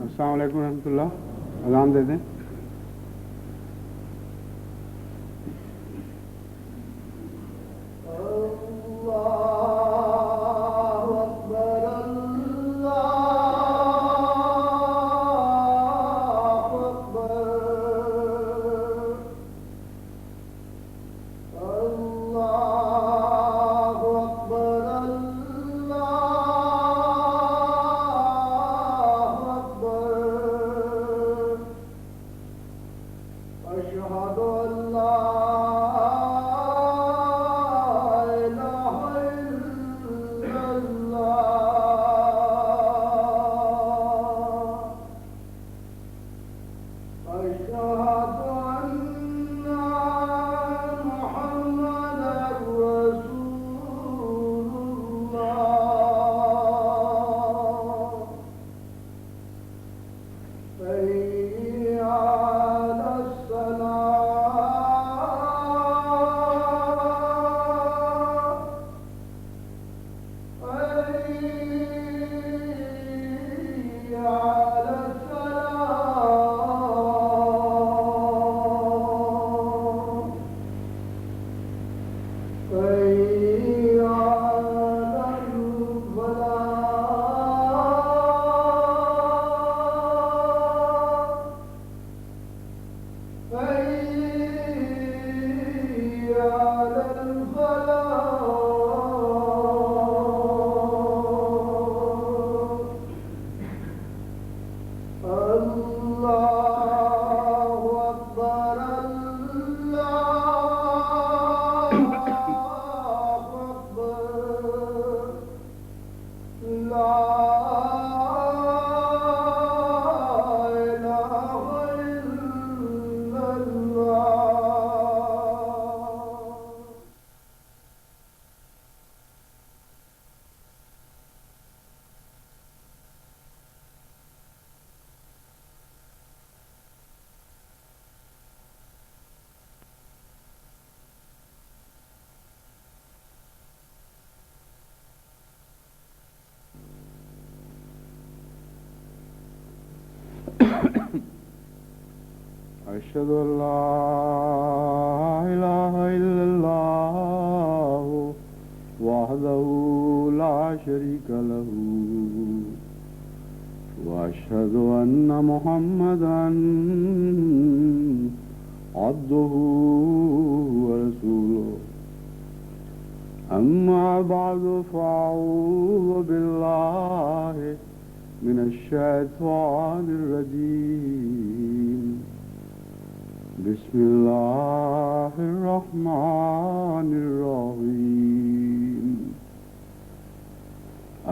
السلام علیکم ورحمۃ اللہ. اذان دے دیں. أشهد أن لا إله إلا الله وحده لا شريك له وأشهد أن محمدا عبده ورسوله. أما بعد فأعوذ بالله من الشيطان الرجيم. بسم الله الرحمن الرحيم.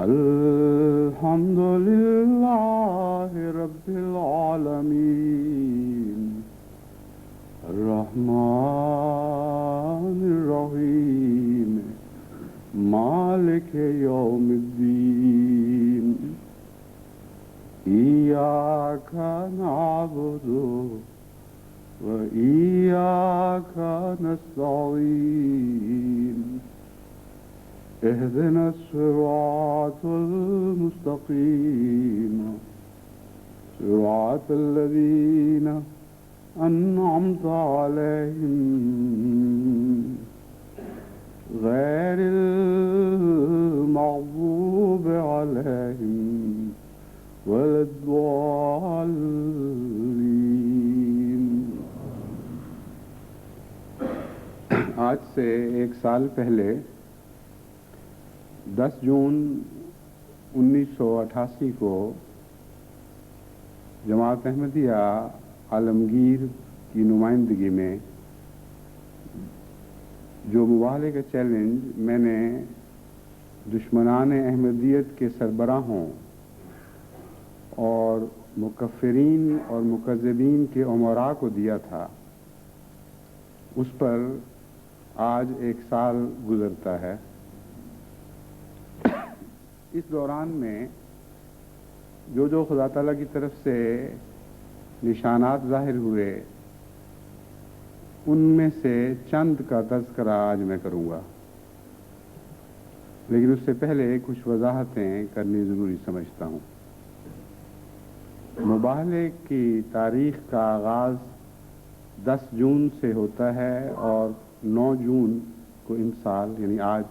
الحمد لله رب العالمين الرحمن الرحيم مالك يوم الدين. إياك نعبد وإياك نستعين. اهدنا الصراط المستقيم صراط الذين أنعمت عليهم غير المغضوب عليهم ولا الضالين. آج سے 1 سال پہلے 10 جون 1988 کو جماعت احمدیہ عالمگیر کی نمائندگی میں جو مباہلے کا چیلنج میں نے دشمنان احمدیت کے سربراہوں اور مکفرین اور مکذبین کے امراء کو دیا تھا، اس پر آج 1 سال گزرتا ہے. اس دوران میں جو خدا تعالیٰ کی طرف سے نشانات ظاہر ہوئے ان میں سے چند کا تذکرہ آج میں کروں گا، لیکن اس سے پہلے کچھ وضاحتیں کرنی ضروری سمجھتا ہوں. مباہلے کی تاریخ کا آغاز 10 جون سے ہوتا ہے اور 9 جون کو ان سال یعنی آج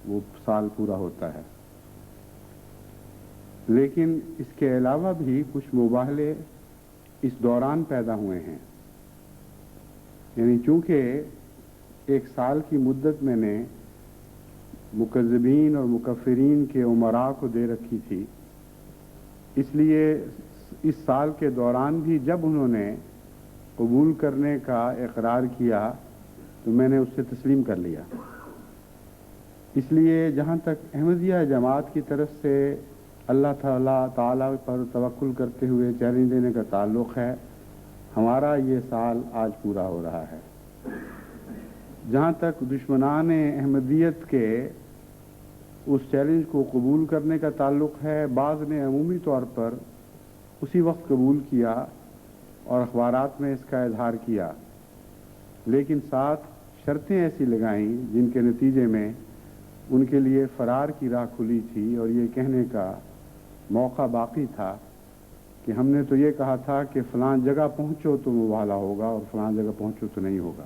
وہ سال پورا ہوتا ہے، لیکن اس کے علاوہ بھی کچھ مباہلے اس دوران پیدا ہوئے ہیں، یعنی چونکہ ایک سال کی مدت میں نے مکذبین اور مکفرین کے عمراء کو دے رکھی تھی، اس لیے اس سال کے دوران بھی جب انہوں نے قبول کرنے کا اقرار کیا تو میں نے اس سے تسلیم کر لیا۔ اس لیے جہاں تک احمدیہ جماعت کی طرف سے اللہ تعالیٰ پر توکل کرتے ہوئے چیلنج دینے کا تعلق ہے، ہمارا یہ سال آج پورا ہو رہا ہے۔ جہاں تک دشمنان احمدیت کے اس چیلنج کو قبول کرنے کا تعلق ہے، بعض نے عمومی طور پر اسی وقت قبول کیا اور اخبارات میں اس کا اظہار کیا، لیکن ساتھ شرطیں ایسی لگائیں جن کے نتیجے میں ان کے لیے فرار کی راہ کھلی تھی اور یہ کہنے کا موقع باقی تھا کہ ہم نے تو یہ کہا تھا کہ فلاں جگہ پہنچو تو مباہلہ ہوگا اور فلاں جگہ پہنچو تو نہیں ہوگا۔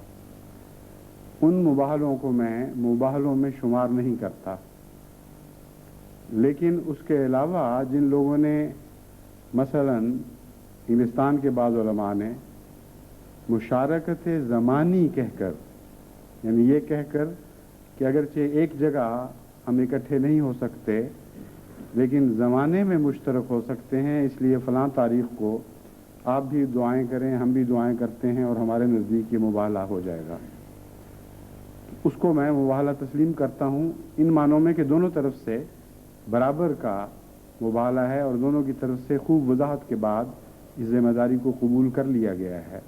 ان مباہلوں کو میں مباہلوں میں شمار نہیں کرتا، لیکن اس کے علاوہ جن لوگوں نے مثلا ہندوستان کے بعض علماء نے مشارکت زمانی کہہ کر، یعنی یہ کہہ کر کہ اگرچہ ایک جگہ ہم اکٹھے نہیں ہو سکتے لیکن زمانے میں مشترک ہو سکتے ہیں، اس لیے فلاں تاریخ کو آپ بھی دعائیں کریں، ہم بھی دعائیں کرتے ہیں اور ہمارے نزدیک یہ مباہلہ ہو جائے گا، اس کو میں مباہلہ تسلیم کرتا ہوں، ان معنوں میں کہ دونوں طرف سے برابر کا مباہلہ ہے اور دونوں کی طرف سے خوب وضاحت کے بعد اس ذمہ داری کو قبول کر لیا گیا ہے۔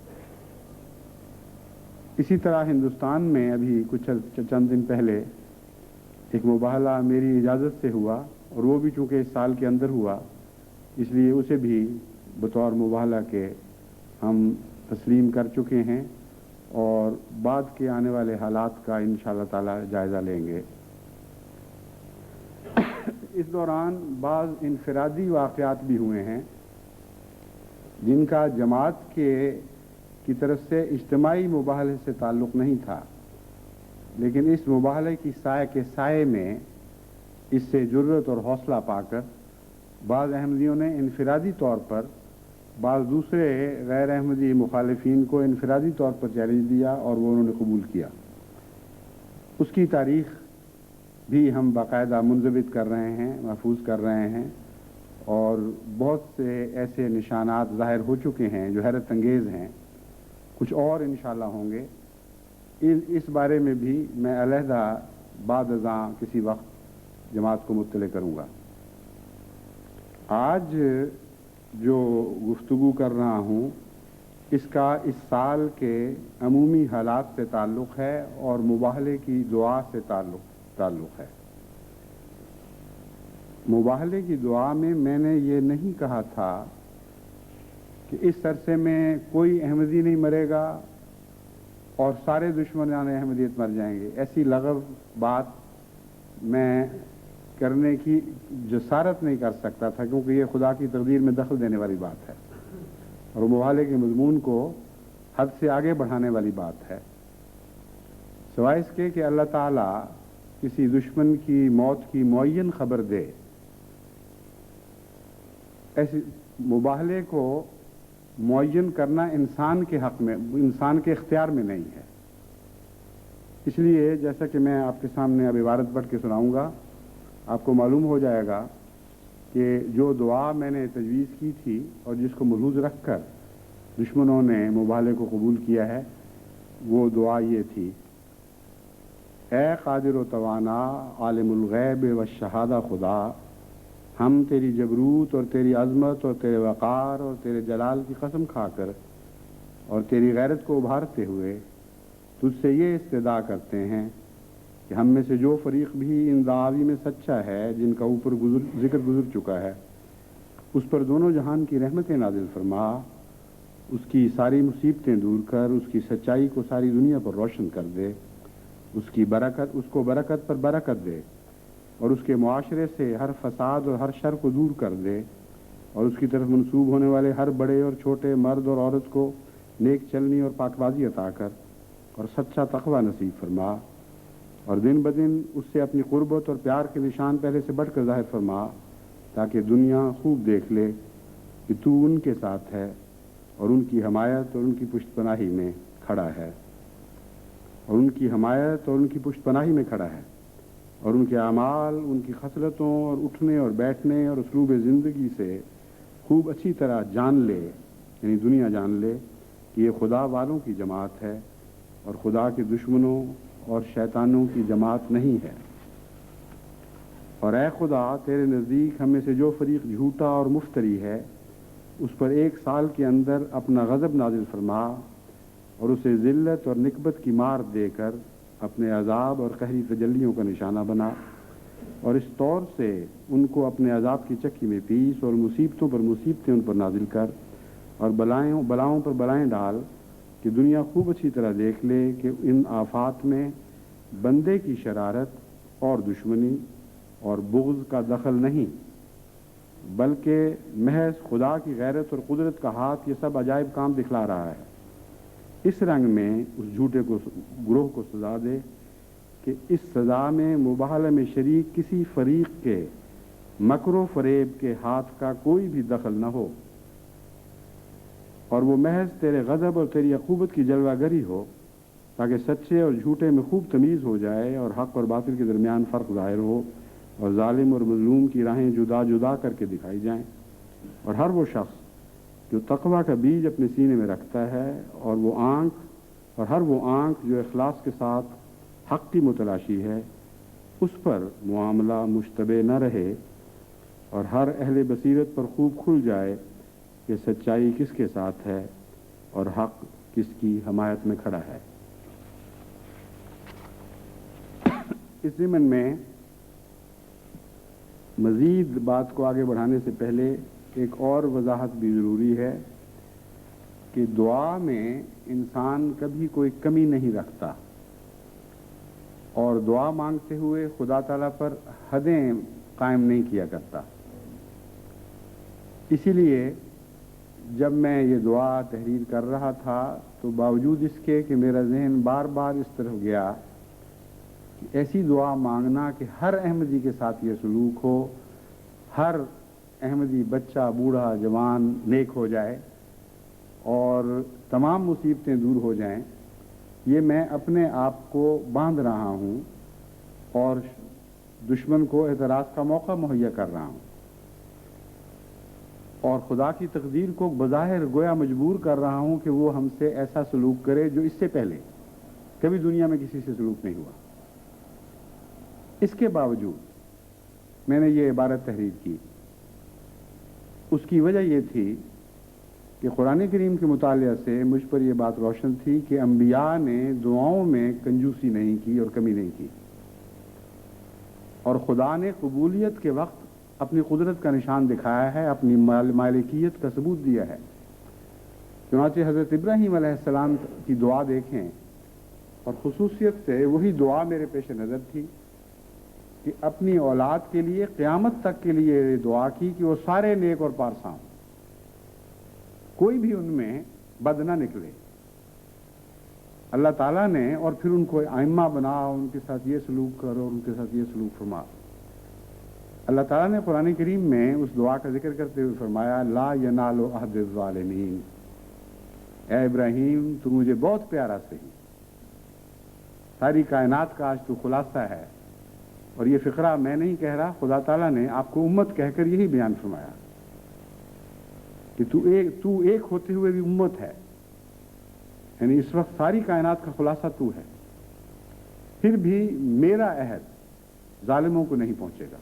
اسی طرح ہندوستان میں ابھی کچھ چند دن پہلے ایک مباہلہ میری اجازت سے ہوا اور وہ بھی چونکہ اس سال کے اندر ہوا، اس لیے اسے بھی بطور مباہلہ کے ہم تسلیم کر چکے ہیں اور بعد کے آنے والے حالات کا انشاءاللہ تعالی جائزہ لیں گے۔ اس دوران بعض انفرادی واقعات بھی ہوئے ہیں جن کا جماعت کی طرف سے اجتماعی مباہلے سے تعلق نہیں تھا، لیکن اس مباہلے کی سائے کے سائے میں اس سے جرأت اور حوصلہ پا کر بعض احمدیوں نے انفرادی طور پر بعض دوسرے غیر احمدی مخالفین کو انفرادی طور پر چیلنج دیا اور وہ انہوں نے قبول کیا۔ اس کی تاریخ بھی ہم باقاعدہ منضبط کر رہے ہیں، محفوظ کر رہے ہیں، اور بہت سے ایسے نشانات ظاہر ہو چکے ہیں جو حیرت انگیز ہیں، کچھ اور انشاءاللہ ہوں گے۔ اس بارے میں بھی میں علیحدہ بعد ازاں کسی وقت جماعت کو مطلع کروں گا۔ آج جو گفتگو کر رہا ہوں اس کا اس سال کے عمومی حالات سے تعلق ہے اور مباہلے کی دعا سے تعلق ہے۔ مباہلے کی دعا میں نے یہ نہیں کہا تھا کہ اس عرصے میں کوئی احمدی نہیں مرے گا اور سارے دشمنان احمدیت مر جائیں گے، ایسی لغو بات میں کرنے کی جسارت نہیں کر سکتا تھا، کیونکہ یہ خدا کی تقدیر میں دخل دینے والی بات ہے اور مباہلے کے مضمون کو حد سے آگے بڑھانے والی بات ہے، سوائے اس کے کہ اللہ تعالیٰ کسی دشمن کی موت کی معین خبر دے۔ ایسے مباہلے کو معین کرنا انسان کے حق میں، انسان کے اختیار میں نہیں ہے، اس لیے جیسا کہ میں آپ کے سامنے اب عبارت پڑھ کے سناؤں گا، آپ کو معلوم ہو جائے گا کہ جو دعا میں نے تجویز کی تھی اور جس کو ملحوظ رکھ کر دشمنوں نے مباہلے کو قبول کیا ہے، وہ دعا یہ تھی: اے قادر و توانا عالم الغیب والشہادہ خدا، ہم تیری جبروت اور تیری عظمت اور تیرے وقار اور تیرے جلال کی قسم کھا کر اور تیری غیرت کو ابھارتے ہوئے تجھ سے یہ استدعا کرتے ہیں کہ ہم میں سے جو فریق بھی ان دعاوی میں سچا ہے جن کا اوپر ذکر گزر چکا ہے، اس پر دونوں جہان کی رحمتیں نازل فرما، اس کی ساری مصیبتیں دور کر اس کی سچائی کو ساری دنیا پر روشن کر دے، اس کو برکت پر برکت دے اور اس کے معاشرے سے ہر فساد اور ہر شر کو دور کر دے، اور اس کی طرف منسوب ہونے والے ہر بڑے اور چھوٹے مرد اور عورت کو نیک چلنی اور پاکبازی عطا کر اور سچا تقوی نصیب فرما، اور دن بدن اس سے اپنی قربت اور پیار کے نشان پہلے سے بڑھ کر ظاہر فرما، تاکہ دنیا خوب دیکھ لے کہ تو ان کے ساتھ ہے اور ان کی حمایت اور ان کی پشت پناہی میں کھڑا ہے، اور ان کی حمایت اور ان کی پشت پناہی میں کھڑا ہے، اور ان کے اعمال، ان کی خصلتوں اور اٹھنے اور بیٹھنے اور اسلوب زندگی سے خوب اچھی طرح جان لے، یعنی دنیا جان لے کہ یہ خدا والوں کی جماعت ہے اور خدا کے دشمنوں اور شیطانوں کی جماعت نہیں ہے۔ اور اے خدا، تیرے نزدیک ہم میں سے جو فریق جھوٹا اور مفتری ہے، اس پر 1 سال کے اندر اپنا غضب نازل فرما اور اسے ذلت اور نکبت کی مار دے کر اپنے عذاب اور قہری تجلیوں کا نشانہ بنا، اور اس طور سے ان کو اپنے عذاب کی چکی میں پیس اور مصیبتوں پر مصیبتیں ان پر نازل کر اور بلاؤں پر بلائیں ڈال کہ دنیا خوب اچھی طرح دیکھ لے کہ ان آفات میں بندے کی شرارت اور دشمنی اور بغض کا دخل نہیں، بلکہ محض خدا کی غیرت اور قدرت کا ہاتھ یہ سب عجائب کام دکھلا رہا ہے۔ اس رنگ میں اس جھوٹے گروہ کو سزا دے کہ اس سزا میں مباہلہ میں شریک کسی فریق کے مکر و فریب کے ہاتھ کا کوئی بھی دخل نہ ہو، اور وہ محض تیرے غضب اور تیری عقوبت کی جلوہ گری ہو، تاکہ سچے اور جھوٹے میں خوب تمیز ہو جائے اور حق اور باطل کے درمیان فرق ظاہر ہو، اور ظالم اور مظلوم کی راہیں جدا جدا کر کے دکھائی جائیں، اور ہر وہ شخص جو تقوی کا بیج اپنے سینے میں رکھتا ہے اور ہر وہ آنکھ جو اخلاص کے ساتھ حق کی متلاشی ہے، اس پر معاملہ مشتبہ نہ رہے، اور ہر اہل بصیرت پر خوب کھل جائے کہ سچائی کس کے ساتھ ہے اور حق کس کی حمایت میں کھڑا ہے۔ اس ضمن میں مزید بات کو آگے بڑھانے سے پہلے ایک اور وضاحت بھی ضروری ہے کہ دعا میں انسان کبھی کوئی کمی نہیں رکھتا، اور دعا مانگتے ہوئے خدا تعالیٰ پر حدیں قائم نہیں کیا کرتا۔ اسی لیے جب میں یہ دعا تحریر کر رہا تھا تو باوجود اس کے کہ میرا ذہن بار بار اس طرف گیا کہ ایسی دعا مانگنا کہ ہر احمدی کے ساتھ یہ سلوک ہو، ہر احمدی بچہ بوڑھا جوان نیک ہو جائے اور تمام مصیبتیں دور ہو جائیں، یہ میں اپنے آپ کو باندھ رہا ہوں اور دشمن کو اعتراض کا موقع مہیا کر رہا ہوں، اور خدا کی تقدیر کو بظاہر گویا مجبور کر رہا ہوں کہ وہ ہم سے ایسا سلوک کرے جو اس سے پہلے کبھی دنیا میں کسی سے سلوک نہیں ہوا۔ اس کے باوجود میں نے یہ عبارت تحریر کی۔ اس کی وجہ یہ تھی کہ قرآن کریم کے مطالعہ سے مجھ پر یہ بات روشن تھی کہ انبیاء نے دعاؤں میں کنجوسی نہیں کی اور کمی نہیں کی، اور خدا نے قبولیت کے وقت اپنی قدرت کا نشان دکھایا ہے، اپنی مالکیت کا ثبوت دیا ہے۔ چنانچہ حضرت ابراہیم علیہ السلام کی دعا دیکھیں، اور خصوصیت سے وہی دعا میرے پیش نظر تھی کہ اپنی اولاد کے لیے قیامت تک کے لیے دعا کی کہ وہ سارے نیک اور پارساں، کوئی بھی ان میں بد نہ نکلے۔ اللہ تعالیٰ نے اور پھر ان کو ائمہ بنا، ان کے ساتھ یہ سلوک کرو، ان کے ساتھ یہ سلوک فرما۔ اللہ تعالیٰ نے قرآن کریم میں اس دعا کا ذکر کرتے ہوئے فرمایا لا ینال عہد الظالمین، اے ابراہیم تو مجھے بہت پیارا سہی، ساری کائنات کا آج تو خلاصہ ہے، اور یہ فقرہ میں نہیں کہہ رہا، خدا تعالیٰ نے آپ کو امت کہہ کر یہی بیان فرمایا کہ تو ایک ہوتے ہوئے بھی امت ہے، یعنی اس وقت ساری کائنات کا خلاصہ تو ہے، پھر بھی میرا عہد ظالموں کو نہیں پہنچے گا۔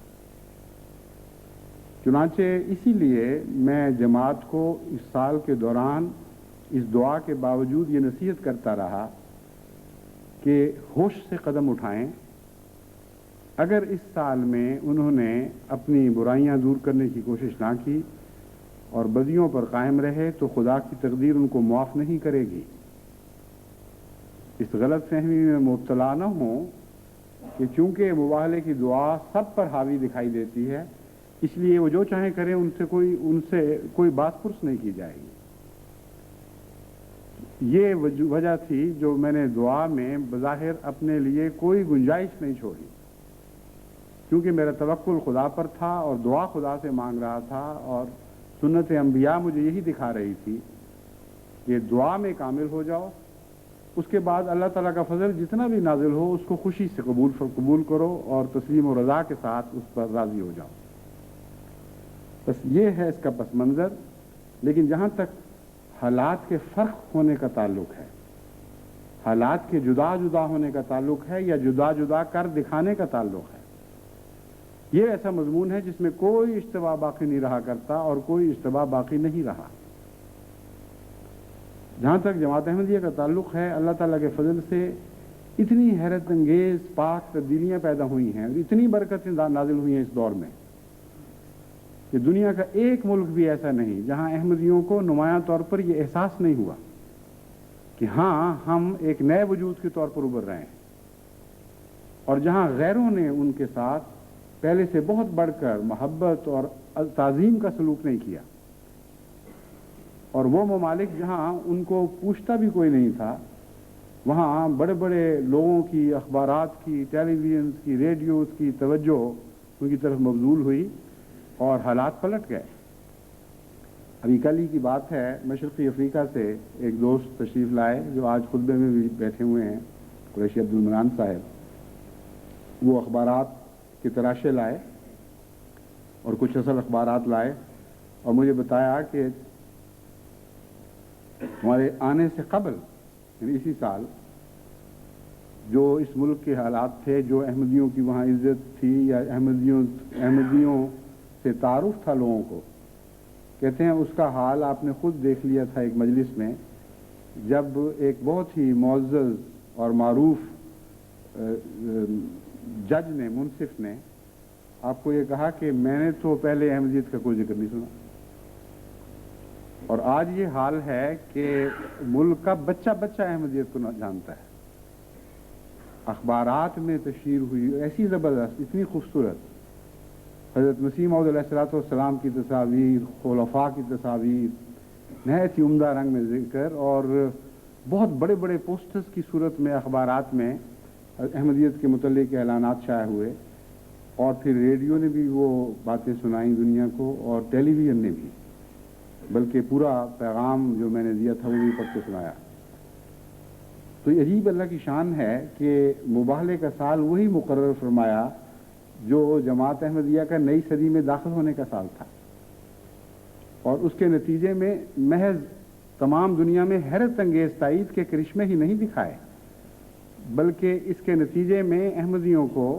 چنانچہ اسی لیے میں جماعت کو اس سال کے دوران اس دعا کے باوجود یہ نصیحت کرتا رہا کہ ہوش سے قدم اٹھائیں۔ اگر اس سال میں انہوں نے اپنی برائیاں دور کرنے کی کوشش نہ کی اور بدیوں پر قائم رہے تو خدا کی تقدیر ان کو معاف نہیں کرے گی۔ اس غلط فہمی میں مبتلا نہ ہوں کہ چونکہ مباہلے کی دعا سب پر حاوی دکھائی دیتی ہے، اس لیے وہ جو چاہیں کریں، ان سے کوئی بات پرس نہیں کی جائے گی۔ یہ وجہ تھی جو میں نے دعا میں بظاہر اپنے لیے کوئی گنجائش نہیں چھوڑی، کیونکہ میرا توکل خدا پر تھا اور دعا خدا سے مانگ رہا تھا، اور سنت انبیاء مجھے یہی دکھا رہی تھی کہ دعا میں کامل ہو جاؤ، اس کے بعد اللہ تعالیٰ کا فضل جتنا بھی نازل ہو اس کو خوشی سے قبول کرو اور تسلیم و رضا کے ساتھ اس پر راضی ہو جاؤ۔ بس یہ ہے اس کا پس منظر۔ لیکن جہاں تک حالات کے فرق ہونے کا تعلق ہے، حالات کے جدا جدا ہونے کا تعلق ہے یا جدا جدا کر دکھانے کا تعلق ہے، یہ ایسا مضمون ہے جس میں کوئی اشتباہ باقی نہیں رہا کرتا اور کوئی اشتباہ باقی نہیں رہا۔ جہاں تک جماعت احمدیہ کا تعلق ہے، اللہ تعالیٰ کے فضل سے اتنی حیرت انگیز پاک تبدیلیاں پیدا ہوئی ہیں اور اتنی برکتیں نازل ہوئی ہیں اس دور میں کہ دنیا کا ایک ملک بھی ایسا نہیں جہاں احمدیوں کو نمایاں طور پر یہ احساس نہیں ہوا کہ ہاں ہم ایک نئے وجود کے طور پر ابھر رہے ہیں، اور جہاں غیروں نے ان کے ساتھ پہلے سے بہت بڑھ کر محبت اور تعظیم کا سلوک نہیں کیا، اور وہ ممالک جہاں ان کو پوچھتا بھی کوئی نہیں تھا، وہاں بڑے بڑے لوگوں کی، اخبارات کی، ٹیلی ویژنز کی، ریڈیوز کی توجہ ان کی طرف مبذول ہوئی اور حالات پلٹ گئے۔ ابھی کل ہی کی بات ہے، مشرقی افریقہ سے ایک دوست تشریف لائے جو آج خطبے میں بھی بیٹھے ہوئے ہیں، قریشی عبدالمنان صاحب۔ وہ اخبارات کے تراشے لائے اور کچھ اصل اخبارات لائے اور مجھے بتایا کہ ہمارے آنے سے قبل، یعنی اسی سال، جو اس ملک کے حالات تھے، جو احمدیوں کی وہاں عزت تھی یا احمدیوں سے تعارف تھا لوگوں کو، کہتے ہیں اس کا حال آپ نے خود دیکھ لیا تھا ایک مجلس میں، جب ایک بہت ہی معزز اور معروف جج نے، منصف نے آپ کو یہ کہا کہ میں نے تو پہلے احمدیت کا کوئی ذکر نہیں سنا، اور آج یہ حال ہے کہ ملک کا بچہ بچہ احمدیت کو جانتا ہے۔ اخبارات میں تشہیر ہوئی ایسی زبردست، اتنی خوبصورت، حضرت مسیح موعود علیہ الصلوۃ والسلام کی تصاویر، خلفاء کی تصاویر نہایت ہی عمدہ رنگ میں ذکر، اور بہت بڑے بڑے پوسٹرز کی صورت میں اخبارات میں احمدیت کے متعلق اعلانات شائع ہوئے، اور پھر ریڈیو نے بھی وہ باتیں سنائیں دنیا کو، اور ٹیلی ویژن نے بھی، بلکہ پورا پیغام جو میں نے دیا تھا وہ بھی پڑھ کے سنایا۔ تو یہ عجیب اللہ کی شان ہے کہ مباہلے کا سال وہی مقرر فرمایا جو جماعت احمدیہ کا نئی صدی میں داخل ہونے کا سال تھا، اور اس کے نتیجے میں محض تمام دنیا میں حیرت انگیز تائید کے کرشمے ہی نہیں دکھائے، بلکہ اس کے نتیجے میں احمدیوں کو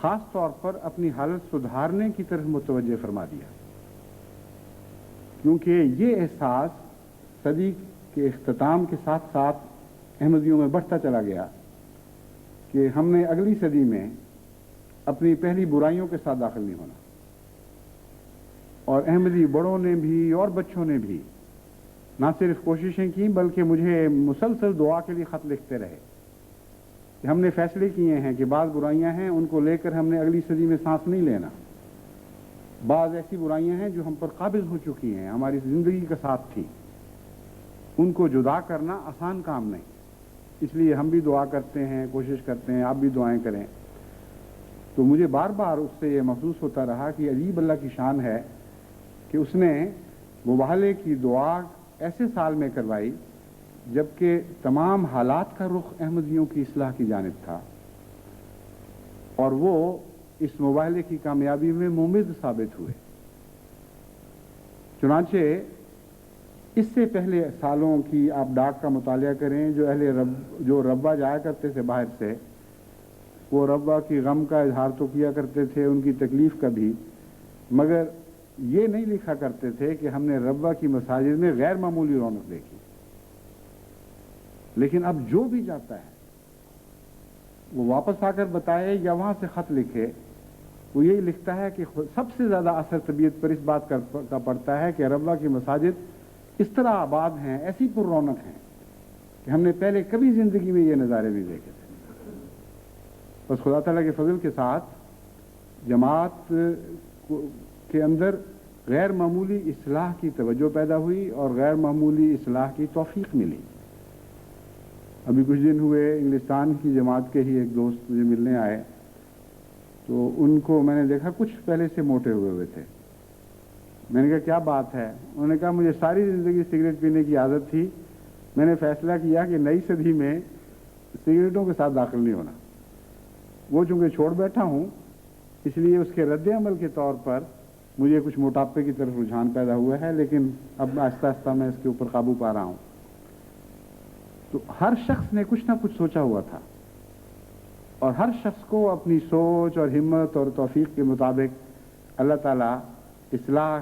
خاص طور پر اپنی حالت سدھارنے کی طرف متوجہ فرما دیا، کیونکہ یہ احساس صدی کے اختتام کے ساتھ ساتھ احمدیوں میں بڑھتا چلا گیا کہ ہم نے اگلی صدی میں اپنی پہلی برائیوں کے ساتھ داخل نہیں ہونا، اور احمدی بڑوں نے بھی اور بچوں نے بھی نہ صرف کوششیں کی بلکہ مجھے مسلسل دعا کے لیے خط لکھتے رہے کہ ہم نے فیصلے کیے ہیں کہ بعض برائیاں ہیں ان کو لے کر ہم نے اگلی صدی میں سانس نہیں لینا، بعض ایسی برائیاں ہیں جو ہم پر قابض ہو چکی ہیں، ہماری زندگی کا ساتھ تھی، ان کو جدا کرنا آسان کام نہیں، اس لیے ہم بھی دعا کرتے ہیں، کوشش کرتے ہیں، آپ بھی دعائیں کریں۔ تو مجھے بار بار اس سے یہ محسوس ہوتا رہا کہ عجیب اللہ کی شان ہے کہ اس نے مباہلے کی دعا ایسے سال میں کروائی جبکہ تمام حالات کا رخ احمدیوں کی اصلاح کی جانب تھا، اور وہ اس مباہلے کی کامیابی میں ممد ثابت ہوئے۔ چنانچہ اس سے پہلے سالوں کی آپ ڈاک کا مطالعہ کریں، جو ربا جایا کرتے تھے باہر سے، وہ ربا کی غم کا اظہار تو کیا کرتے تھے، ان کی تکلیف کا بھی، مگر یہ نہیں لکھا کرتے تھے کہ ہم نے ربا کی مساجد میں غیر معمولی رونق دیکھی۔ لیکن اب جو بھی جاتا ہے وہ واپس آ کر بتائے یا وہاں سے خط لکھے، وہ یہی لکھتا ہے کہ سب سے زیادہ اثر طبیعت پر اس بات کا پڑتا ہے کہ ربا کی مساجد اس طرح آباد ہیں، ایسی پر رونق ہیں کہ ہم نے پہلے کبھی زندگی میں یہ نظارے نہیں دیکھے تھے۔ بس خدا تعالیٰ کے فضل کے ساتھ جماعت کے اندر غیر معمولی اصلاح کی توجہ پیدا ہوئی اور غیر معمولی اصلاح کی توفیق ملی۔ ابھی کچھ دن ہوئے انگلستان کی جماعت کے ہی ایک دوست مجھے ملنے آئے، تو ان کو میں نے دیکھا کچھ پہلے سے موٹے ہوئے تھے۔ میں نے کہا کیا بات ہے؟ انہوں نے کہا مجھے ساری زندگی سگریٹ پینے کی عادت تھی، میں نے فیصلہ کیا کہ نئی صدی میں سگریٹوں کے ساتھ داخل نہیں ہونا۔ وہ چونکہ چھوڑ بیٹھا ہوں، اس لیے اس کے رد عمل کے طور پر مجھے کچھ موٹاپے کی طرف رجحان پیدا ہوا ہے، لیکن اب آہستہ آہستہ میں اس کے اوپر قابو پا رہا ہوں۔ تو ہر شخص نے کچھ نہ کچھ سوچا ہوا تھا، اور ہر شخص کو اپنی سوچ اور ہمت اور توفیق کے مطابق اللہ تعالیٰ اصلاح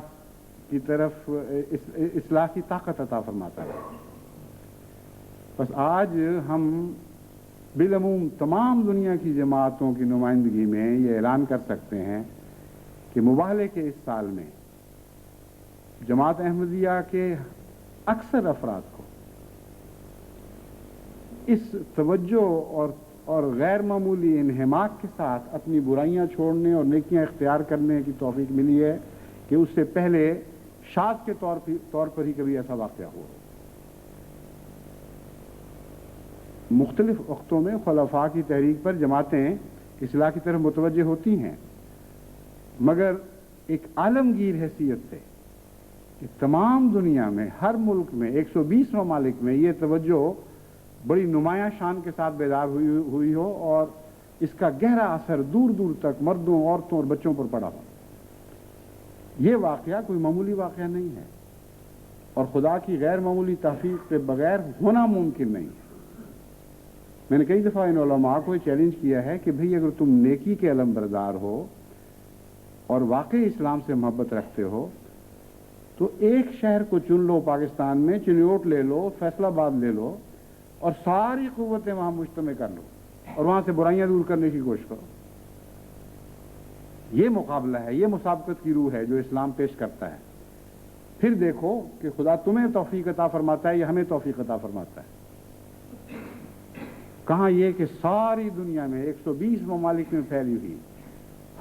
کی طرف اصلاح کی طاقت عطا فرماتا ہے۔ بس آج ہم بالعموم تمام دنیا کی جماعتوں کی نمائندگی میں یہ اعلان کر سکتے ہیں کہ مباہلے کے اس سال میں جماعت احمدیہ کے اکثر افراد کو اس توجہ اور غیر معمولی انہماک کے ساتھ اپنی برائیاں چھوڑنے اور نیکیاں اختیار کرنے کی توفیق ملی ہے کہ اس سے پہلے شاذ کے طور پر ہی کبھی ایسا واقعہ ہوا۔ مختلف وقتوں میں خلفاء کی تحریک پر جماعتیں اصلاح کی طرف متوجہ ہوتی ہیں، مگر ایک عالمگیر حیثیت سے کہ تمام دنیا میں ہر ملک میں 120 ممالک میں یہ توجہ بڑی نمایاں شان کے ساتھ بیدار ہوئی ہو اور اس کا گہرا اثر دور دور تک مردوں، عورتوں اور بچوں پر پڑا ہو۔ یہ واقعہ کوئی معمولی واقعہ نہیں ہے، اور خدا کی غیر معمولی توفیق کے بغیر ہونا ممکن نہیں ہے۔ میں نے کئی دفعہ ان علماء کو چیلنج کیا ہے کہ بھئی اگر تم نیکی کے علم بردار ہو اور واقعی اسلام سے محبت رکھتے ہو تو ایک شہر کو چن لو پاکستان میں، چنیوٹ لے لو، فیصل آباد لے لو، اور ساری قوتیں وہاں مجتمع کر لو اور وہاں سے برائیاں دور کرنے کی کوشش کرو۔ یہ مقابلہ ہے، یہ مسابقت کی روح ہے جو اسلام پیش کرتا ہے۔ پھر دیکھو کہ خدا تمہیں توفیق عطا فرماتا ہے یا ہمیں توفیق عطا فرماتا ہے۔ کہاں یہ کہ ساری دنیا میں 120 ممالک میں پھیلی ہوئی،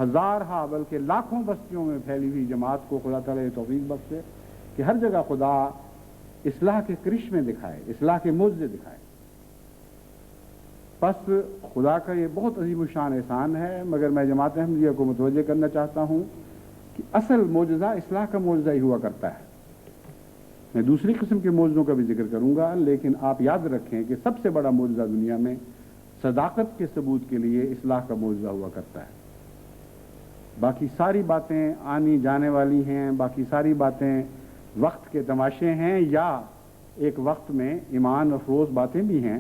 ہزارہا بلکہ لاکھوں بستیوں میں پھیلی ہوئی جماعت کو خدا تعالیٰ یہ توفیق بخشے کہ ہر جگہ خدا اصلاح کے کرشمے دکھائے، اصلاح کے معجزے دکھائے۔ پس خدا کا یہ بہت عظیم الشان احسان ہے، مگر میں جماعت احمدیہ کو متوجہ کرنا چاہتا ہوں کہ اصل معجزہ اصلاح کا معجزہ ہی ہوا کرتا ہے۔ میں دوسری قسم کے معجزوں کا بھی ذکر کروں گا، لیکن آپ یاد رکھیں کہ سب سے بڑا معجزہ دنیا میں صداقت کے ثبوت کے لیے اصلاح کا معجزہ ہوا کرتا ہے۔ باقی ساری باتیں آنی جانے والی ہیں، باقی ساری باتیں وقت کے تماشے ہیں یا ایک وقت میں ایمان افروز باتیں بھی ہیں،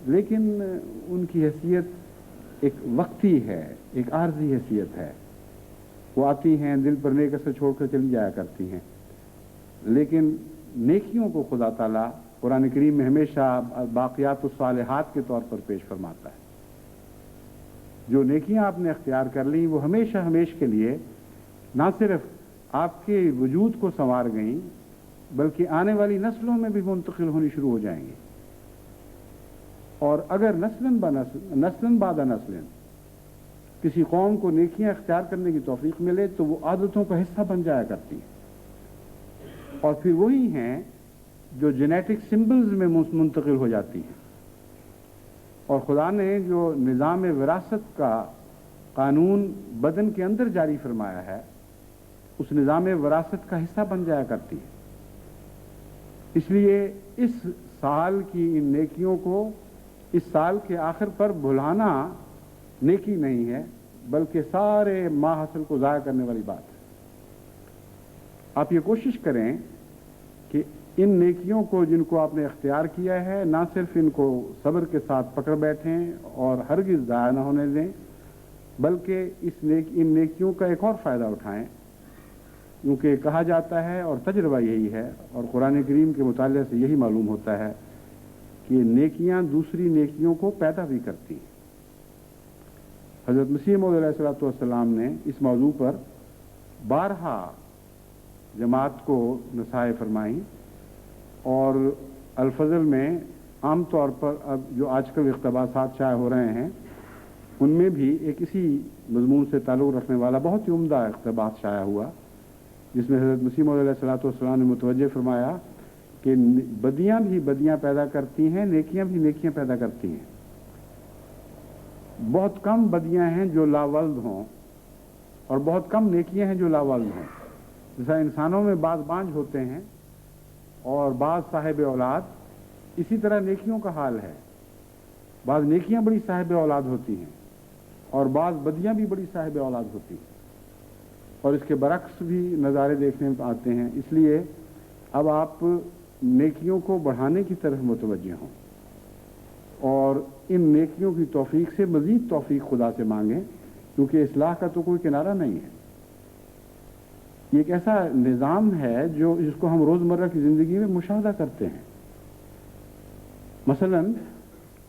لیکن ان کی حیثیت ایک وقتی ہے، ایک عارضی حیثیت ہے۔ وہ آتی ہیں، دل پر نیک اثر چھوڑ کر چلی جایا کرتی ہیں، لیکن نیکیوں کو خدا تعالیٰ قرآن کریم میں ہمیشہ باقیات الصالحات کے طور پر پیش فرماتا ہے۔ جو نیکیاں آپ نے اختیار کر لیں وہ ہمیشہ ہمیش کے لیے نہ صرف آپ کے وجود کو سنوار گئیں بلکہ آنے والی نسلوں میں بھی منتقل ہونی شروع ہو جائیں گی، اور اگر نسلاً بعد نسلاً کسی قوم کو نیکیاں اختیار کرنے کی توفیق ملے تو وہ عادتوں کا حصہ بن جایا کرتی ہیں، اور پھر وہی ہیں جو جینیٹک سمبلز میں منتقل ہو جاتی ہیں۔ اور خدا نے جو نظام وراثت کا قانون بدن کے اندر جاری فرمایا ہے اس نظام وراثت کا حصہ بن جایا کرتی ہے۔ اس لیے اس سال کی ان نیکیوں کو اس سال کے آخر پر بھلانا نیکی نہیں ہے، بلکہ سارے ماہ حاصل کو ضائع کرنے والی بات ہے۔ آپ یہ کوشش کریں کہ ان نیکیوں کو جن کو آپ نے اختیار کیا ہے نہ صرف ان کو صبر کے ساتھ پکڑ بیٹھیں اور ہرگز ضائع نہ ہونے دیں، بلکہ ان نیکیوں کا ایک اور فائدہ اٹھائیں، کیونکہ کہا جاتا ہے اور تجربہ یہی ہے اور قرآن کریم کے مطالعے سے یہی معلوم ہوتا ہے کہ نیکیاں دوسری نیکیوں کو پیدا بھی کرتی ہیں۔ حضرت مسیح موعود علیہ السلام نے اس موضوع پر بارہا جماعت کو نصائح فرمائیں، اور الفضل میں عام طور پر اب جو آج کل اقتباسات شائع ہو رہے ہیں ان میں بھی ایک اسی مضمون سے تعلق رکھنے والا بہت ہی عمدہ اقتباس شائع ہوا، جس میں حضرت مسیح موعود علیہ الصلوۃ والسلام نے متوجہ فرمایا کہ بدیاں بھی بدیاں پیدا کرتی ہیں، نیکیاں بھی نیکیاں پیدا کرتی ہیں۔ بہت کم بدیاں ہیں جو لاولد ہوں اور بہت کم نیکیاں ہیں جو لاولد ہوں۔ جیسا انسانوں میں بعض بانجھ ہوتے ہیں اور بعض صاحب اولاد، اسی طرح نیکیوں کا حال ہے۔ بعض نیکیاں بڑی صاحب اولاد ہوتی ہیں اور بعض بدیاں بھی بڑی صاحب اولاد ہوتی ہیں، اور اس کے برعکس بھی نظارے دیکھنے میں آتے ہیں۔ اس لیے اب آپ نیکیوں کو بڑھانے کی طرف متوجہ ہوں اور ان نیکیوں کی توفیق سے مزید توفیق خدا سے مانگیں، کیونکہ اصلاح کا تو کوئی کنارہ نہیں ہے۔ یہ ایک ایسا نظام ہے جس کو ہم روزمرہ کی زندگی میں مشاہدہ کرتے ہیں۔ مثلا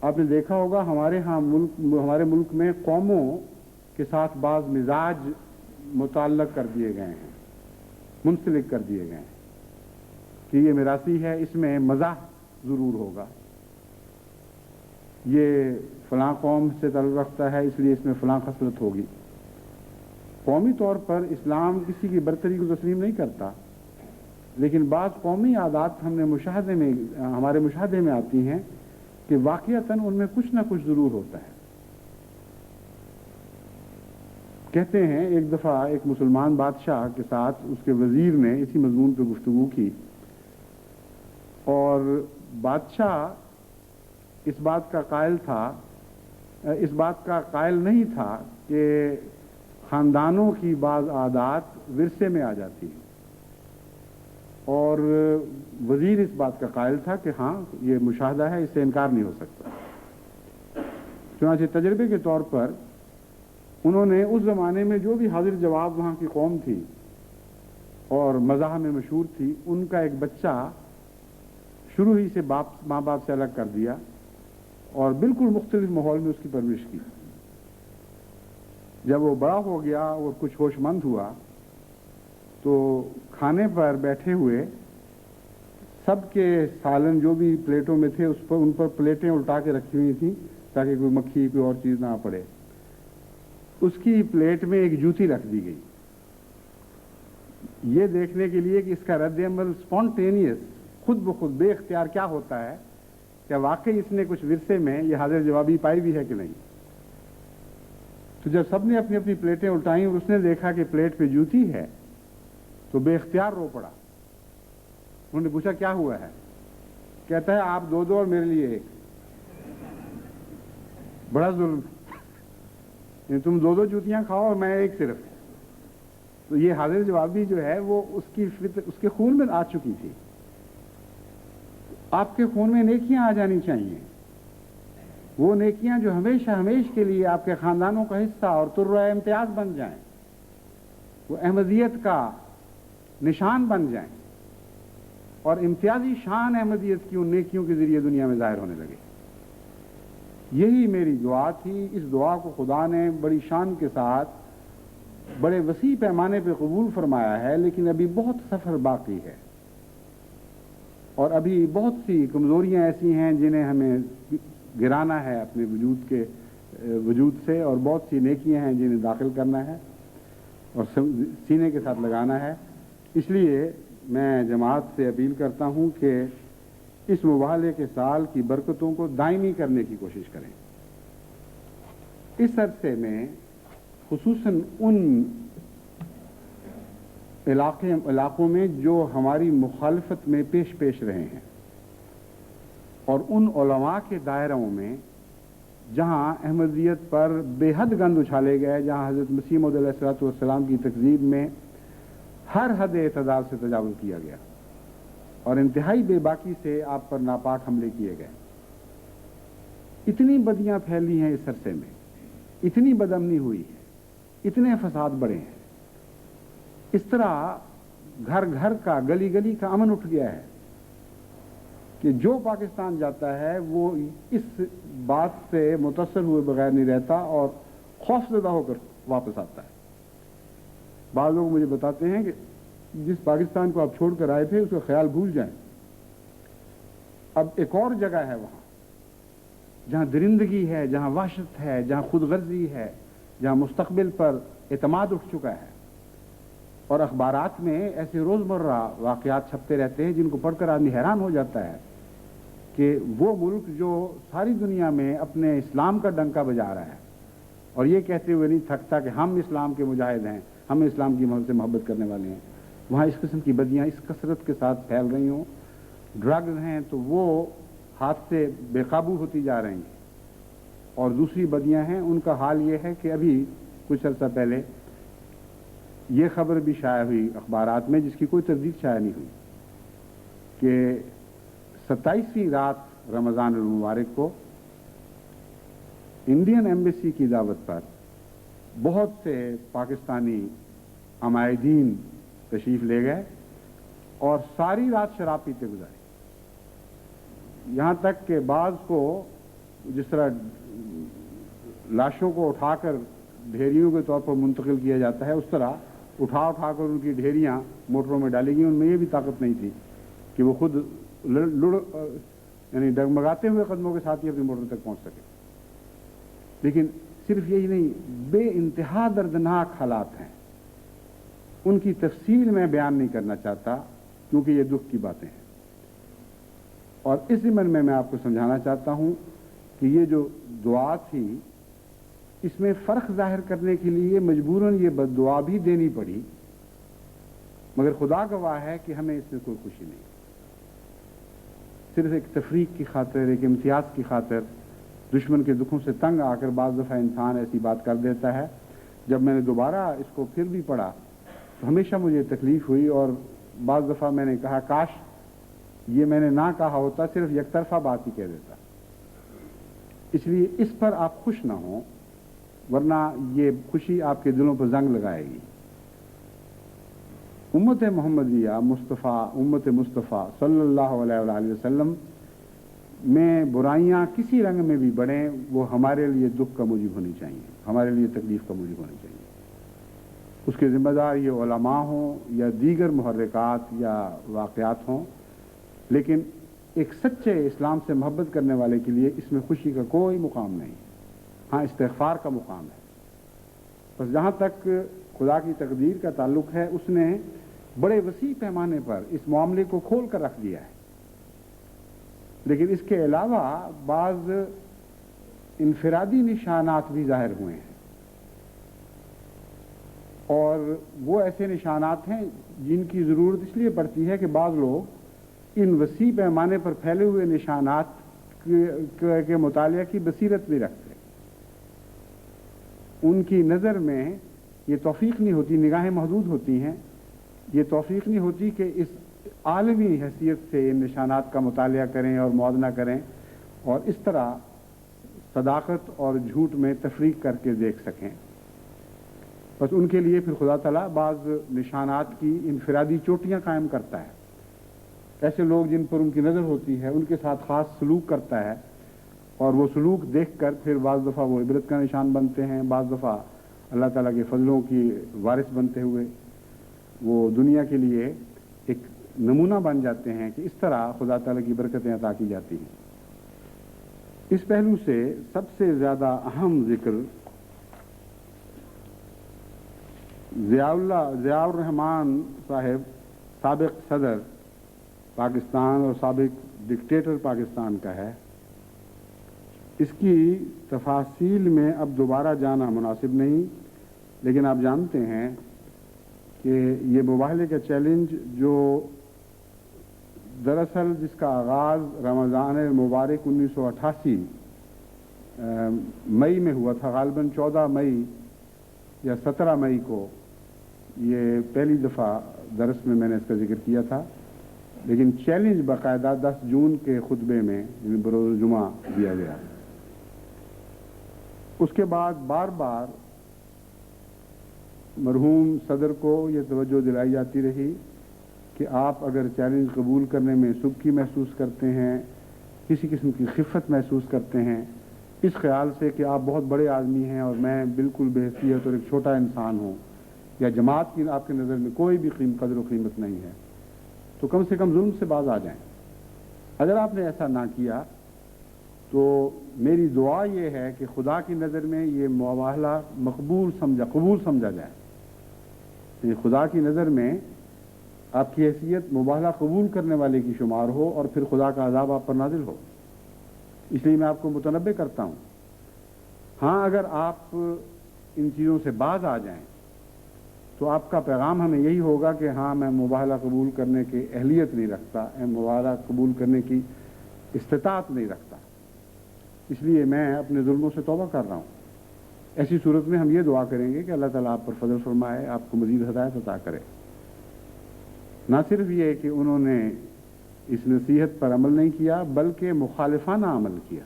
آپ نے دیکھا ہوگا ہمارے ملک میں قوموں کے ساتھ بعض مزاج متعلق کر دیے گئے ہیں، منسلک کر دیے گئے ہیں کہ یہ میراثی ہے، اس میں مزاح ضرور ہوگا، یہ فلاں قوم سے تعلق رکھتا ہے اس لیے اس میں فلاں خصلت ہوگی۔ قومی طور پر اسلام کسی کی برتری کو تسلیم نہیں کرتا، لیکن بعض قومی عادات ہمارے مشاہدے میں آتی ہیں کہ واقعتاً ان میں کچھ نہ کچھ ضرور ہوتا ہے۔ کہتے ہیں ایک دفعہ ایک مسلمان بادشاہ کے ساتھ اس کے وزیر نے اسی مضمون پہ گفتگو کی، اور بادشاہ اس بات کا قائل نہیں تھا کہ خاندانوں کی بعض عادات ورثے میں آ جاتی ہیں، اور وزیر اس بات کا قائل تھا کہ ہاں یہ مشاہدہ ہے، اس سے انکار نہیں ہو سکتا۔ چنانچہ تجربے کے طور پر انہوں نے اس زمانے میں جو بھی حاضر جواب وہاں کی قوم تھی اور مزاح میں مشہور تھی، ان کا ایک بچہ شروع ہی سے ماں باپ سے الگ کر دیا اور بالکل مختلف ماحول میں اس کی پرورش کی۔ جب وہ بڑا ہو گیا اور کچھ ہوش مند ہوا تو کھانے پر بیٹھے ہوئے سب کے سالن جو بھی پلیٹوں میں تھے ان پر پلیٹیں الٹا کے رکھی ہوئی تھیں تاکہ کوئی مکھی کوئی اور چیز نہ پڑے۔ اس کی پلیٹ میں ایک جوتی رکھ دی گئی، یہ دیکھنے کے لیے کہ اس کا رد عمل سپونٹینیس خود بخود بے اختیار کیا ہوتا ہے، کیا واقعی اس نے کچھ ورثے میں یہ حاضر جوابی پائی بھی ہے کہ نہیں۔ تو جب سب نے اپنی اپنی پلیٹیں الٹائیں اور اس نے دیکھا کہ پلیٹ پہ جوتی ہے تو بے اختیار رو پڑا۔ انہوں نے پوچھا کیا ہوا ہے؟ کہتا ہے آپ دو اور میرے لیے ایک۔ بڑا ظلم، یعنی تم دو جوتیاں کھاؤ اور میں ایک صرف۔ تو یہ حاضر جوابی جو ہے وہ اس کے خون میں آ چکی تھی۔ آپ کے خون میں نیکیاں آ جانی چاہیے، وہ نیکیاں جو ہمیشہ کے لیے آپ کے خاندانوں کا حصہ اور ترہ امتیاز بن جائیں، وہ احمدیت کا نشان بن جائیں اور امتیازی شان احمدیت کی ان نیکیوں کے ذریعے دنیا میں ظاہر ہونے لگے۔ یہی میری دعا تھی۔ اس دعا کو خدا نے بڑی شان کے ساتھ بڑے وسیع پیمانے پہ قبول فرمایا ہے، لیکن ابھی بہت سفر باقی ہے اور ابھی بہت سی کمزوریاں ایسی ہیں جنہیں ہمیں گرانا ہے اپنے وجود سے، اور بہت سی نیکیاں ہیں جنہیں داخل کرنا ہے اور سینے کے ساتھ لگانا ہے۔ اس لیے میں جماعت سے اپیل کرتا ہوں کہ اس مباحلے کے سال کی برکتوں کو دائمی کرنے کی کوشش کریں۔ اس عرصے میں خصوصاً ان علاقوں میں جو ہماری مخالفت میں پیش رہے ہیں، اور ان علماء کے دائروں میں جہاں احمدیت پر بے حد گند اچھالے گئے، جہاں حضرت مسیح موعود علیہ الصلوۃ والسلام کی تکذیب میں ہر حد اعتدال سے تجاوز کیا گیا اور انتہائی بے باکی سے آپ پر ناپاک حملے کیے گئے۔ اتنی بدیاں پھیلی ہیں اس عرصے میں، اتنی بدامنی ہوئی ہے، اتنے فساد بڑھے ہیں، اس طرح گھر گھر کا گلی گلی کا امن اٹھ گیا ہے کہ جو پاکستان جاتا ہے وہ اس بات سے متاثر ہوئے بغیر نہیں رہتا اور خوف زدہ ہو کر واپس آتا ہے۔ بعض لوگ مجھے بتاتے ہیں کہ جس پاکستان کو آپ چھوڑ کر آئے تھے اس کا خیال بھول جائیں، اب ایک اور جگہ ہے وہاں جہاں درندگی ہے، جہاں وحشت ہے، جہاں خود غرضی ہے، جہاں مستقبل پر اعتماد اٹھ چکا ہے. اور اخبارات میں ایسے روزمرہ واقعات چھپتے رہتے ہیں جن کو پڑھ کر آدمی حیران ہو جاتا ہے کہ وہ ملک جو ساری دنیا میں اپنے اسلام کا ڈنکا بجا رہا ہے اور یہ کہتے ہوئے نہیں تھکتا کہ ہم اسلام کے مجاہد ہیں، ہم اسلام کی سے محبت کرنے والے ہیں، وہاں اس قسم کی بدیاں اس کثرت کے ساتھ پھیل رہی ہوں. ڈرگز ہیں تو وہ ہاتھ سے بے قابو ہوتی جا رہی ہیں، اور دوسری بدیاں ہیں ان کا حال یہ ہے کہ ابھی کچھ عرصہ پہلے یہ خبر بھی شائع ہوئی اخبارات میں، جس کی کوئی تردید شائع نہیں ہوئی، کہ 27ویں رات رمضان المبارک کو انڈین ایمبیسی کی دعوت پر بہت سے پاکستانی عمائدین تشریف لے گئے اور ساری رات شراب پیتے گزاری. یہاں تک کہ بعض کو جس طرح لاشوں کو اٹھا کر ڈھیریوں کے طور پر منتقل کیا جاتا ہے، اس طرح اٹھا اٹھا کر ان کی ڈھیریاں موٹروں میں ڈالی گئیں. ان میں یہ بھی طاقت نہیں تھی کہ وہ خود یعنی ڈگمگاتے ہوئے قدموں کے ساتھ ہی اپنی موٹر تک پہنچ سکے. لیکن صرف یہی نہیں، بے انتہا دردناک حالات ہیں. ان کی تفصیل میں بیان نہیں کرنا چاہتا کیونکہ یہ دکھ کی باتیں ہیں. اور اس ضمن میں آپ کو سمجھانا چاہتا ہوں کہ یہ جو دعا تھی، اس میں فرق ظاہر کرنے کے لیے مجبوراً یہ بد دعا بھی دینی پڑی، مگر خدا گواہ ہے کہ ہمیں اس میں کوئی خوشی نہیں. صرف ایک تفریق کی خاطر، ایک امتیاز کی خاطر دشمن کے دکھوں سے تنگ آ کر بعض دفعہ انسان ایسی بات کر دیتا ہے. جب میں نے دوبارہ اس کو پھر بھی پڑھا تو ہمیشہ مجھے تکلیف ہوئی، اور بعض دفعہ میں نے کہا کاش یہ میں نے نہ کہا ہوتا، صرف یک طرفہ بات ہی کہہ دیتا. اس لیے اس پر آپ خوش نہ ہوں، ورنہ یہ خوشی آپ کے دلوں پر زنگ لگائے گی. امت محمدیہ مصطفیٰ، امت مصطفیٰ صلی اللہ علیہ وآلہ وسلم میں برائیاں کسی رنگ میں بھی بڑھیں، وہ ہمارے لیے دکھ کا موجب ہونی چاہیے، ہمارے لیے تکلیف کا موجب ہونی چاہیے. اس کے ذمہ دار یہ علماء ہوں یا دیگر محرکات یا واقعات ہوں، لیکن ایک سچے اسلام سے محبت کرنے والے کے لیے اس میں خوشی کا کوئی مقام نہیں. ہاں، استغفار کا مقام ہے. بس جہاں تک خدا کی تقدیر کا تعلق ہے، اس نے بڑے وسیع پیمانے پر اس معاملے کو کھول کر رکھ دیا ہے. لیکن اس کے علاوہ بعض انفرادی نشانات بھی ظاہر ہوئے ہیں، اور وہ ایسے نشانات ہیں جن کی ضرورت اس لیے پڑتی ہے کہ بعض لوگ ان وسیع پیمانے پر پھیلے ہوئے نشانات کے مطالعہ کی بصیرت بھی رکھتے. ان کی نظر میں یہ توفیق نہیں ہوتی، نگاہیں محدود ہوتی ہیں، یہ توفیق نہیں ہوتی کہ اس عالمی حیثیت سے ان نشانات کا مطالعہ کریں اور موازنہ کریں اور اس طرح صداقت اور جھوٹ میں تفریق کر کے دیکھ سکیں. بس ان کے لیے پھر خدا تعالیٰ بعض نشانات کی انفرادی چوٹیاں قائم کرتا ہے. ایسے لوگ جن پر ان کی نظر ہوتی ہے ان کے ساتھ خاص سلوک کرتا ہے، اور وہ سلوک دیکھ کر پھر بعض دفعہ وہ عبرت کا نشان بنتے ہیں، بعض دفعہ اللہ تعالیٰ کے فضلوں کی وارث بنتے ہوئے وہ دنیا کے لیے ایک نمونہ بن جاتے ہیں کہ اس طرح خدا تعالیٰ کی برکتیں عطا کی جاتی ہیں. اس پہلو سے سب سے زیادہ اہم ذکر ضیاء الرحمان صاحب، سابق صدر پاکستان اور سابق ڈکٹیٹر پاکستان کا ہے. اس کی تفاصیل میں اب دوبارہ جانا مناسب نہیں، لیکن آپ جانتے ہیں کہ یہ مباہلے کا چیلنج جو دراصل جس کا آغاز رمضان المبارک 1988 مئی میں ہوا تھا، غالباً 14 مئی یا 17 مئی کو یہ پہلی دفعہ درس میں نے اس کا ذکر کیا تھا، لیکن چیلنج باقاعدہ 10 جون کے خطبے میں بروز جمعہ دیا گیا. اس کے بعد بار بار مرحوم صدر کو یہ توجہ دلائی جاتی رہی کہ آپ اگر چیلنج قبول کرنے میں سبکی محسوس کرتے ہیں، کسی قسم کی خفت محسوس کرتے ہیں، اس خیال سے کہ آپ بہت بڑے آدمی ہیں اور میں بالکل بے حیثیت اور ایک چھوٹا انسان ہوں، یا جماعت کی آپ کی نظر میں کوئی بھی قدر و قیمت نہیں ہے، تو کم سے کم ظلم سے باز آ جائیں. اگر آپ نے ایسا نہ کیا تو میری دعا یہ ہے کہ خدا کی نظر میں یہ مباہلہ قبول سمجھا جائے، کہ خدا کی نظر میں آپ کی حیثیت مباہلہ قبول کرنے والے کی شمار ہو اور پھر خدا کا عذاب آپ پر نازل ہو۔ اس لیے میں آپ کو متنبہ کرتا ہوں، ہاں اگر آپ ان چیزوں سے باز آ جائیں تو آپ کا پیغام ہمیں یہی ہوگا کہ ہاں میں مباہلہ قبول کرنے کی اہلیت نہیں رکھتا، میں مباہلہ قبول کرنے کی استطاعت نہیں رکھتا، اس لیے میں اپنے ظلموں سے توبہ کر رہا ہوں۔ ایسی صورت میں ہم یہ دعا کریں گے کہ اللہ تعالیٰ آپ پر فضل فرمائے، آپ کو مزید ہدایت عطا کرے۔ نہ صرف یہ کہ انہوں نے اس نصیحت پر عمل نہیں کیا بلکہ مخالفانہ عمل کیا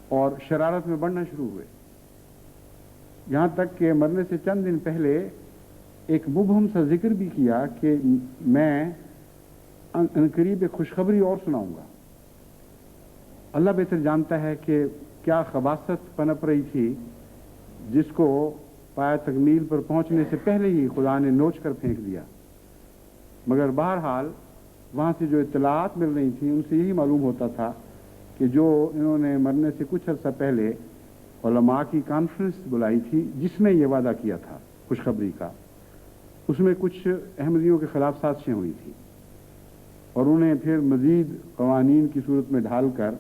اور شرارت میں بڑھنا شروع ہوئے، یہاں تک کہ مرنے سے چند دن پہلے ایک مبہم سا ذکر بھی کیا کہ میں عنقریب ایک خوشخبری اور سناؤں گا۔ اللہ بہتر جانتا ہے کہ کیا خباثت پنپ رہی تھی جس کو پایہ تکمیل پر پہنچنے سے پہلے ہی خدا نے نوچ کر پھینک دیا، مگر بہرحال وہاں سے جو اطلاعات مل رہی تھیں ان سے یہی معلوم ہوتا تھا کہ جو انہوں نے مرنے سے کچھ عرصہ پہلے علماء کی کانفرنس بلائی تھی جس میں یہ وعدہ کیا تھا خوشخبری کا، اس میں کچھ احمدیوں کے خلاف سازشیں ہوئی تھیں اور انہیں پھر مزید قوانین کی صورت میں ڈھال کر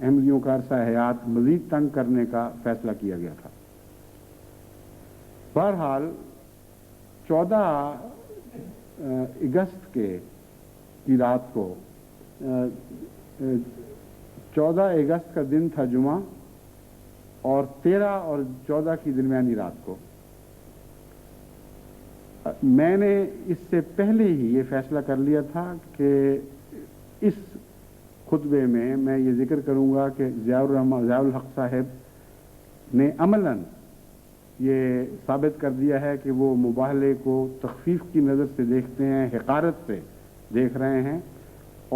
احمدیوں کا عرصہ حیات مزید تنگ کرنے کا فیصلہ کیا گیا تھا۔ بہرحال 14 اگست کی رات کو 14 اگست کا دن تھا جمعہ، اور 13 اور 14 کی درمیانی رات کو میں نے اس سے پہلے ہی یہ فیصلہ کر لیا تھا کہ اس خطبے میں یہ ذکر کروں گا کہ ضیاء الحق صاحب نے عملاً یہ ثابت کر دیا ہے کہ وہ مباہلے کو تخفیف کی نظر سے دیکھتے ہیں، حقارت سے دیکھ رہے ہیں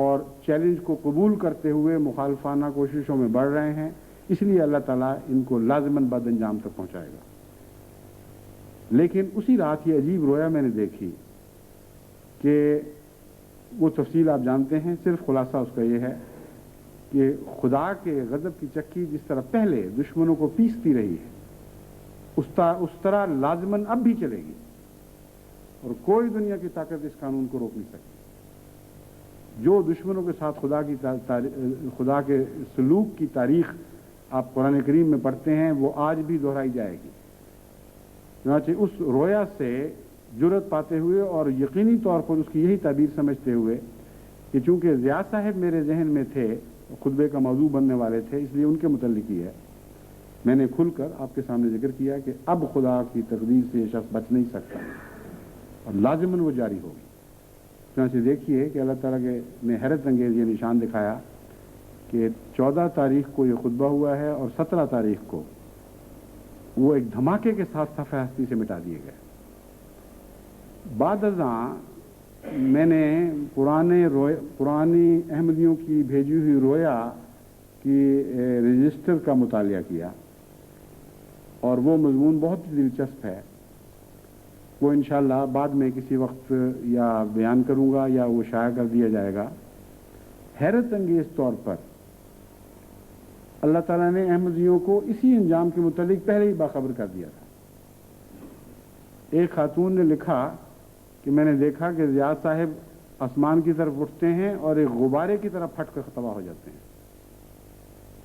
اور چیلنج کو قبول کرتے ہوئے مخالفانہ کوششوں میں بڑھ رہے ہیں، اس لیے اللہ تعالیٰ ان کو لازماً بد انجام تک پہنچائے گا۔ لیکن اسی رات یہ عجیب رویا میں نے دیکھی کہ وہ تفصیل آپ جانتے ہیں، صرف خلاصہ اس کا یہ ہے کہ خدا کے غضب کی چکی جس طرح پہلے دشمنوں کو پیستی رہی ہے اس طرح لازماً اب بھی چلے گی، اور کوئی دنیا کی طاقت اس قانون کو روک نہیں سکتی۔ جو دشمنوں کے ساتھ خدا کے سلوک کی تاریخ آپ قرآن کریم میں پڑھتے ہیں وہ آج بھی دہرائی جائے گی۔ چنانچہ اس رویا سے جرأت پاتے ہوئے اور یقینی طور پر اس کی یہی تعبیر سمجھتے ہوئے کہ چونکہ ضیاء صاحب میرے ذہن میں تھے، خطبے کا موضوع بننے والے تھے، اس لیے ان کے متعلق ہی ہے، میں نے کھل کر آپ کے سامنے ذکر کیا کہ اب خدا کی تقدیر سے یہ شخص بچ نہیں سکتا اور لازماً وہ جاری ہوگی۔ چنانچہ دیکھیے کہ اللہ تعالیٰ نے حیرت انگیز یہ نشان دکھایا کہ 14 تاریخ کو یہ خطبہ ہوا ہے اور 17 تاریخ کو وہ ایک دھماکے کے ساتھ صفحہ ہستی سے مٹا دیے گئے۔ بعد ازاں میں نے پرانی احمدیوں کی بھیجی ہوئی رویا کی رجسٹر کا مطالعہ کیا اور وہ مضمون بہت ہی دلچسپ ہے، وہ انشاءاللہ بعد میں کسی وقت یا بیان کروں گا یا وہ شائع کر دیا جائے گا۔ حیرت انگیز طور پر اللہ تعالیٰ نے احمدیوں کو اسی انجام کے متعلق پہلے ہی باخبر کر دیا تھا۔ ایک خاتون نے لکھا کہ میں نے دیکھا کہ ضیاء صاحب آسمان کی طرف اٹھتے ہیں اور ایک غبارے کی طرف پھٹ کر تباہ ہو جاتے ہیں۔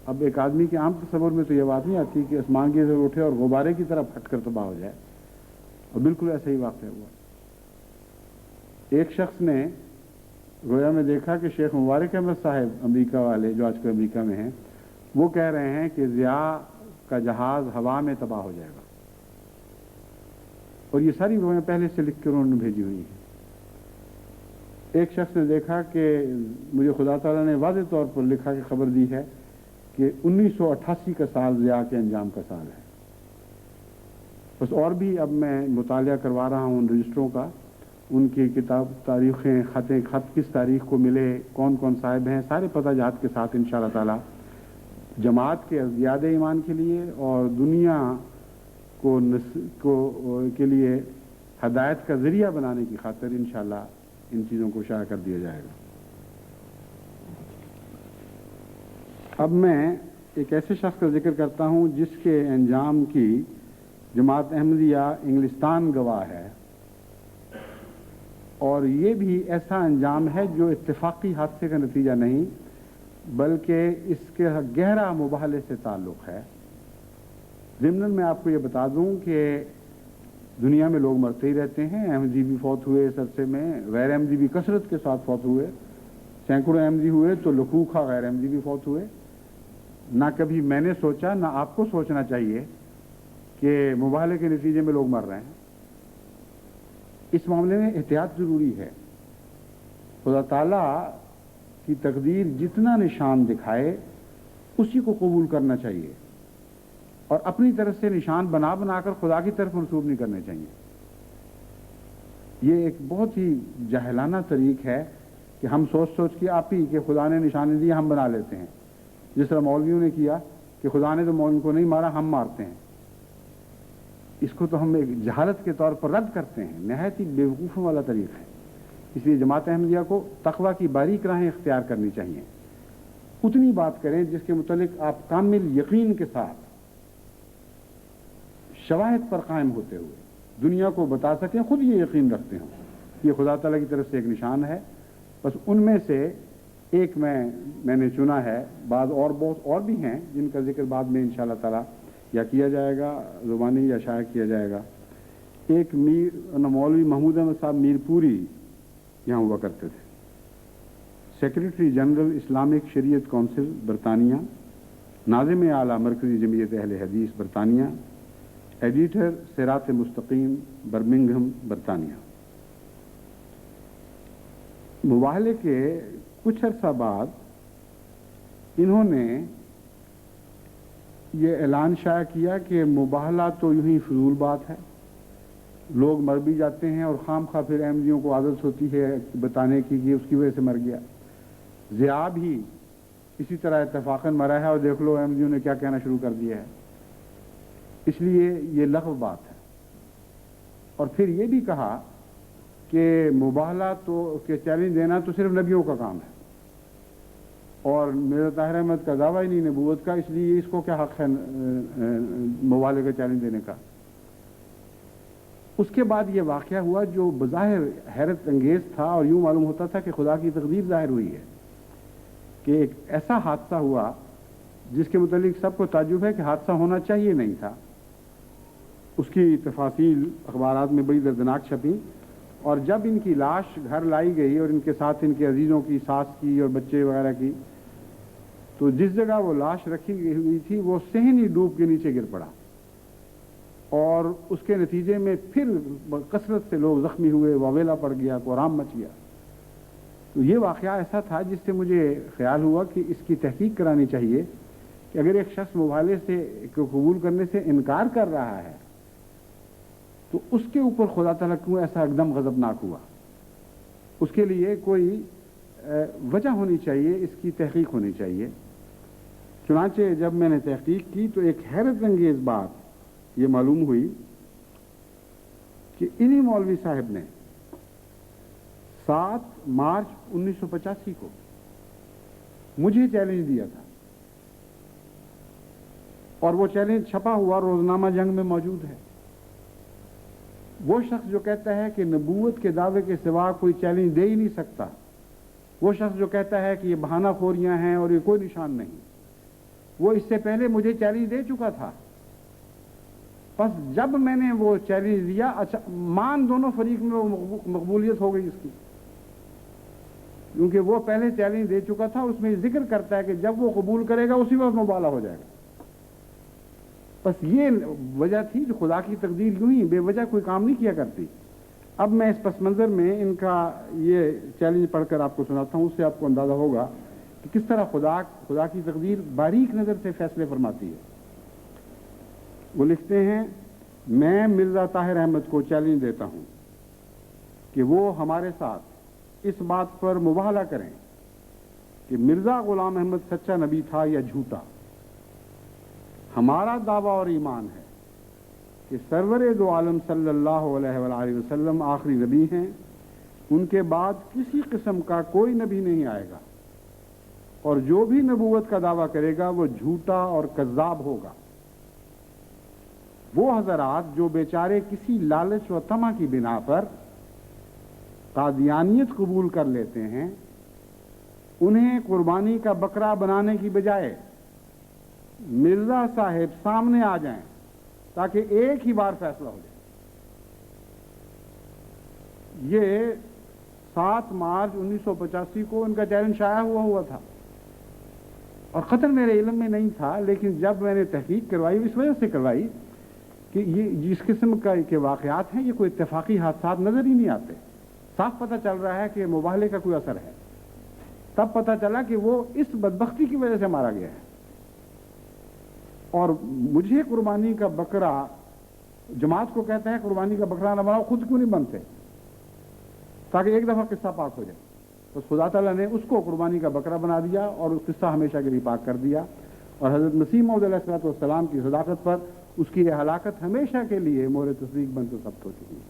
اب ایک آدمی کے عام تصور میں تو یہ بات نہیں آتی کہ آسمان کی طرف اٹھے اور غبارے کی طرف پھٹ کر تباہ ہو جائے، اور بالکل ایسا ہی واقعہ ہوا۔ ایک شخص نے رویا میں دیکھا کہ شیخ مبارک احمد صاحب امریکہ والے جو آج کل امریکہ میں ہیں، وہ کہہ رہے ہیں کہ ضیاء کا جہاز ہوا میں تباہ ہو جائے گا، اور یہ ساری رویاں پہلے سے لکھ کر انہوں نے بھیجی ہوئی ہیں۔ ایک شخص نے دیکھا کہ مجھے خدا تعالیٰ نے واضح طور پر لکھا کہ خبر دی ہے کہ 1988 کا سال ضیاء کے انجام کا سال ہے۔ بس اور بھی اب میں مطالعہ کروا رہا ہوں ان رجسٹروں کا، ان کی کتاب تاریخیں، خط کس تاریخ کو ملے، کون کون صاحب ہیں، سارے پتہ جات کے ساتھ انشاءاللہ تعالی جماعت کے ازدیاد ایمان کے لیے اور دنیا کے لیے ہدایت کا ذریعہ بنانے کی خاطر انشاءاللہ ان چیزوں کو شائع کر دیا جائے گا۔ اب میں ایک ایسے شخص کا ذکر کرتا ہوں جس کے انجام کی جماعت احمدیہ انگلستان گواہ ہے، اور یہ بھی ایسا انجام ہے جو اتفاقی حادثے کا نتیجہ نہیں بلکہ اس کے گہرا مباحلے سے تعلق ہے۔ ضمناً میں آپ کو یہ بتا دوں کہ دنیا میں لوگ مرتے ہی رہتے ہیں، احمدی بھی فوت ہوئے اس عرصے میں، غیر احمدی بھی کثرت کے ساتھ فوت ہوئے، سینکڑوں احمدی ہوئے تو لکھوکھا غیر احمدی بھی فوت ہوئے۔ نہ کبھی میں نے سوچا نہ آپ کو سوچنا چاہیے کہ مباحلے کے نتیجے میں لوگ مر رہے ہیں۔ اس معاملے میں احتیاط ضروری ہے۔ خدا تعالیٰ کی تقدیر جتنا نشان دکھائے اسی کو قبول کرنا چاہیے، اور اپنی طرف سے نشان بنا بنا کر خدا کی طرف منسوب نہیں کرنے چاہیے۔ یہ ایک بہت ہی جاہلانہ طریق ہے کہ ہم سوچ کے آپ ہی کہ خدا نے نشانی دی ہم بنا لیتے ہیں، جس طرح مولویوں نے کیا کہ خدا نے تو مولوی کو نہیں مارا ہم مارتے ہیں۔ اس کو تو ہم ایک جہالت کے طور پر رد کرتے ہیں، نہایت ہی بیوقوفوں والا طریق ہے۔ اس لیے جماعت احمدیہ کو تقویٰ کی باریک راہیں اختیار کرنی چاہیے۔ اتنی بات کریں جس کے متعلق آپ کامل یقین کے ساتھ شواہد پر قائم ہوتے ہوئے دنیا کو بتا سکیں، خود یہ یقین رکھتے ہوں یہ خدا تعالیٰ کی طرف سے ایک نشان ہے۔ بس ان میں سے ایک میں نے چنا ہے، بعض اور بہت اور بھی ہیں جن کا ذکر بعد میں انشاءاللہ تعالیٰ یا کیا جائے گا زبانی یا شائع کیا جائے گا۔ ایک مولوی محمود احمد صاحب میر پوری یہاں ہوا کرتے تھے، سیکریٹری جنرل اسلامک شریعت کونسل برطانیہ، ناظم اعلیٰ مرکزی جمعیت اہل حدیث برطانیہ، ایڈیٹر صراط مستقیم برمنگھم برطانیہ۔ مباحلے کے کچھ عرصہ بعد انہوں نے یہ اعلان شائع کیا کہ مباحلہ تو یوں ہی فضول بات ہے، لوگ مر بھی جاتے ہیں اور خام خواہ پھر احمدیوں کو عادت ہوتی ہے بتانے کی کہ اس کی وجہ سے مر گیا۔ ضیاء بھی اسی طرح اتفاقاً مرا ہے اور دیکھ لو احمدیوں نے کیا کہنا شروع کر دیا ہے، اس لیے یہ لغو بات ہے۔ اور پھر یہ بھی کہا کہ مباحلہ تو کہ چیلنج دینا تو صرف نبیوں کا کام ہے، اور مرزا طاہر احمد کا دعویٰ ہی نہیں نبوت کا، اس لیے اس کو کیا حق ہے مباحلے کا چیلنج دینے کا۔ اس کے بعد یہ واقعہ ہوا جو بظاہر حیرت انگیز تھا، اور یوں معلوم ہوتا تھا کہ خدا کی تقدیر ظاہر ہوئی ہے، کہ ایک ایسا حادثہ ہوا جس کے متعلق سب کو تعجب ہے کہ حادثہ ہونا چاہیے نہیں تھا۔ اس کی تفاصیل اخبارات میں بڑی دردناک چھپی، اور جب ان کی لاش گھر لائی گئی اور ان کے ساتھ ان کے عزیزوں کی، ساس کی اور بچے وغیرہ کی، تو جس جگہ وہ لاش رکھی ہوئی تھی وہ صحن ہی ڈوب کے نیچے گر پڑا، اور اس کے نتیجے میں پھر کثرت سے لوگ زخمی ہوئے، واویلا پڑ گیا، کوہرام مچ گیا۔ تو یہ واقعہ ایسا تھا جس سے مجھے خیال ہوا کہ اس کی تحقیق کرانی چاہیے کہ اگر ایک شخص مباحلے سے قبول کرنے سے انکار کر رہا ہے تو اس کے اوپر خدا تعالیٰ کیوں ایسا ایک دم غضبناک ہوا۔ اس کے لیے کوئی وجہ ہونی چاہیے، اس کی تحقیق ہونی چاہیے۔ چنانچہ جب میں نے تحقیق کی تو ایک حیرت انگیز بات یہ معلوم ہوئی کہ انہی مولوی صاحب نے 7 مارچ 1985 کو مجھے چیلنج دیا تھا، اور وہ چیلنج چھپا ہوا روزنامہ جنگ میں موجود ہے۔ وہ شخص جو کہتا ہے کہ نبوت کے دعوے کے سوا کوئی چیلنج دے ہی نہیں سکتا، وہ شخص جو کہتا ہے کہ یہ بہانہ خوریاں ہیں اور یہ کوئی نشان نہیں، وہ اس سے پہلے مجھے چیلنج دے چکا تھا۔ بس جب میں نے وہ چیلنج دیا، اچھا مان دونوں فریق میں وہ مقبولیت ہو گئی اس کی، کیونکہ وہ پہلے چیلنج دے چکا تھا۔ اس میں ذکر کرتا ہے کہ جب وہ قبول کرے گا اسی وقت مباحلہ ہو جائے گا۔ بس یہ وجہ تھی کہ خدا کی تقدیر یوں ہی بے وجہ کوئی کام نہیں کیا کرتی۔ اب میں اس پس منظر میں ان کا یہ چیلنج پڑھ کر آپ کو سناتا ہوں، اس سے آپ کو اندازہ ہوگا کہ کس طرح خدا کی تقدیر باریک نظر سے فیصلے فرماتی ہے۔ وہ لکھتے ہیں، میں مرزا طاہر احمد کو چیلنج دیتا ہوں کہ وہ ہمارے ساتھ اس بات پر مباحلہ کریں کہ مرزا غلام احمد سچا نبی تھا یا جھوٹا۔ ہمارا دعویٰ اور ایمان ہے کہ سرور دو عالم صلی اللہ علیہ وآلہ وسلم آخری نبی ہیں، ان کے بعد کسی قسم کا کوئی نبی نہیں آئے گا، اور جو بھی نبوت کا دعویٰ کرے گا وہ جھوٹا اور کذاب ہوگا۔ وہ حضرات جو بیچارے کسی لالچ و طمع کی بنا پر قادیانیت قبول کر لیتے ہیں، انہیں قربانی کا بکرا بنانے کی بجائے مرزا صاحب سامنے آ جائیں تاکہ ایک ہی بار فیصلہ ہو جائے۔ یہ 7 مارچ 1985 کو ان کا چیلنج شائع ہوا تھا، اور قطر میرے علم میں نہیں تھا، لیکن جب میں نے تحقیق کروائی اس وجہ سے کروائی کہ یہ جس قسم کے واقعات ہیں یہ کوئی اتفاقی حادثات نظر ہی نہیں آتے۔ صاف پتہ چل رہا ہے کہ مباہلے کا کوئی اثر ہے۔ تب پتہ چلا کہ وہ اس بدبختی کی وجہ سے مارا گیا ہے۔ اور مجھے قربانی کا بکرا، جماعت کو کہتا ہے قربانی کا بکرا نہ بناؤ، خود کیوں نہیں بنتے تاکہ ایک دفعہ قصہ پاک ہو جائے؟ تو خدا تعالیٰ نے اس کو قربانی کا بکرا بنا دیا اور اس قصہ ہمیشہ کے لیے پاک کر دیا، اور حضرت مسیح موعود علیہ السلام کی صداقت پر اس کی یہ ہلاکت ہمیشہ کے لیے مہر تصدیق بن کر ثبت ہو چکی ہے۔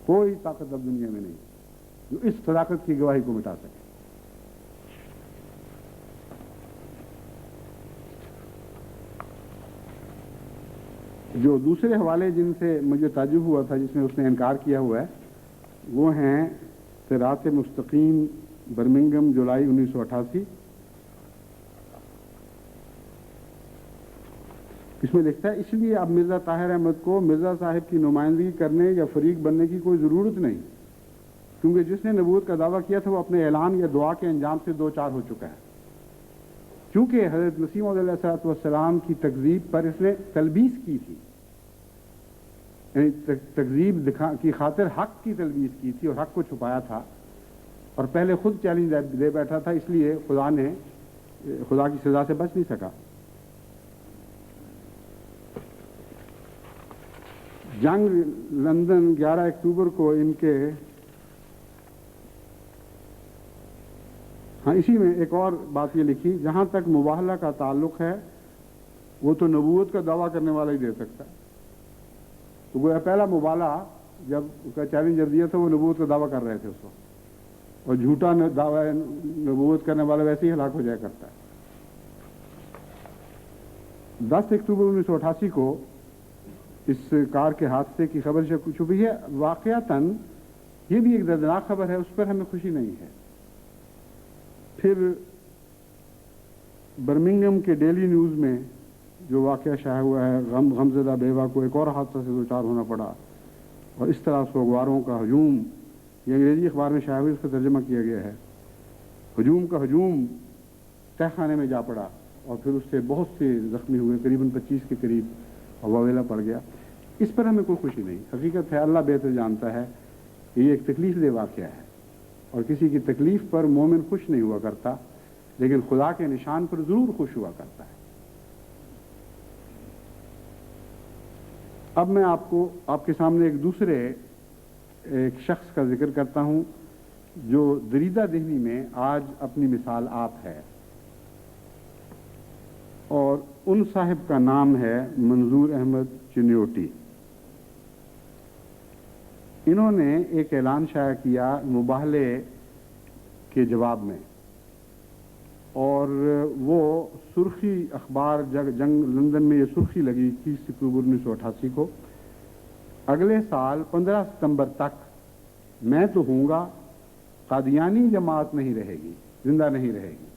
کوئی طاقت اب دنیا میں نہیں جو اس صداقت کی گواہی کو مٹا سکے۔ جو دوسرے حوالے جن سے مجھے تعجب ہوا تھا، جس میں اس نے انکار کیا ہوا ہے، وہ ہیں صراط مستقیم، برمنگھم، جولائی 1988۔ اس میں لکھتا ہے، اس لیے اب مرزا طاہر احمد کو مرزا صاحب کی نمائندگی کرنے یا فریق بننے کی کوئی ضرورت نہیں، کیونکہ جس نے نبوت کا دعویٰ کیا تھا وہ اپنے اعلان یا دعا کے انجام سے دو چار ہو چکا ہے۔ چونکہ حضرت مسیح موعود علیہ السلام کی تکذیب پر اس نے تلبیس کی تھی، یعنی تکذیب کی خاطر حق کی تلبیس کی تھی اور حق کو چھپایا تھا، اور پہلے خود چیلنج دے بیٹھا تھا، اس لیے خدا کی سزا سے بچ نہیں سکا۔ جنگ لندن 11 اکتوبر کو ان کے اسی میں ایک اور بات یہ لکھی، جہاں تک مباہلہ کا تعلق ہے وہ تو نبوت کا دعویٰ کرنے والا ہی دے سکتا ہے۔ تو وہ پہلا مباہلہ جب اس کا چیلنج جب دیا تھا وہ نبوت کا دعویٰ کر رہے تھے اس وقت، اور جھوٹا دعویٰ نبوت کرنے والا ویسے ہی ہلاک ہو جایا کرتا ہے۔ 10 اکتوبر 1988 کو اس کار کے حادثے کی خبر چھپی ہے۔ واقعتاً یہ بھی ایک دردناک خبر ہے، اس پر ہمیں خوشی نہیں ہے۔ پھر برمنگھم کے ڈیلی نیوز میں جو واقعہ شائع ہوا ہے، غمزدہ بیوہ کو ایک اور حادثہ سے دوچار ہونا پڑا، اور اس طرح سوگواروں کا ہجوم، یہ انگریزی اخبار میں شائع ہوئی، اس کا ترجمہ کیا گیا ہے، ہجوم کا ہجوم تہ خانے میں جا پڑا، اور پھر اس سے بہت سے زخمی ہوئے، قریباً 25 کے قریب، اور واویلا پڑ گیا۔ اس پر ہمیں کوئی خوشی نہیں۔ حقیقت ہے اللہ بہتر جانتا ہے کہ یہ ایک تکلیف دہ واقعہ ہے، اور کسی کی تکلیف پر مومن خوش نہیں ہوا کرتا، لیکن خدا کے نشان پر ضرور خوش ہوا کرتا ہے۔ اب میں آپ کے سامنے ایک دوسرے شخص کا ذکر کرتا ہوں جو دریدہ ذہنی میں آج اپنی مثال آپ ہے، اور ان صاحب کا نام ہے منظور احمد چنیوٹی۔ انہوں نے ایک اعلان شائع کیا مباہلے کے جواب میں، اور وہ سرخی اخبار جنگ لندن میں یہ سرخی لگی 30 اکتوبر 1988 کو، اگلے سال 15 ستمبر تک میں تو ہوں گا، قادیانی جماعت نہیں رہے گی، زندہ نہیں رہے گی۔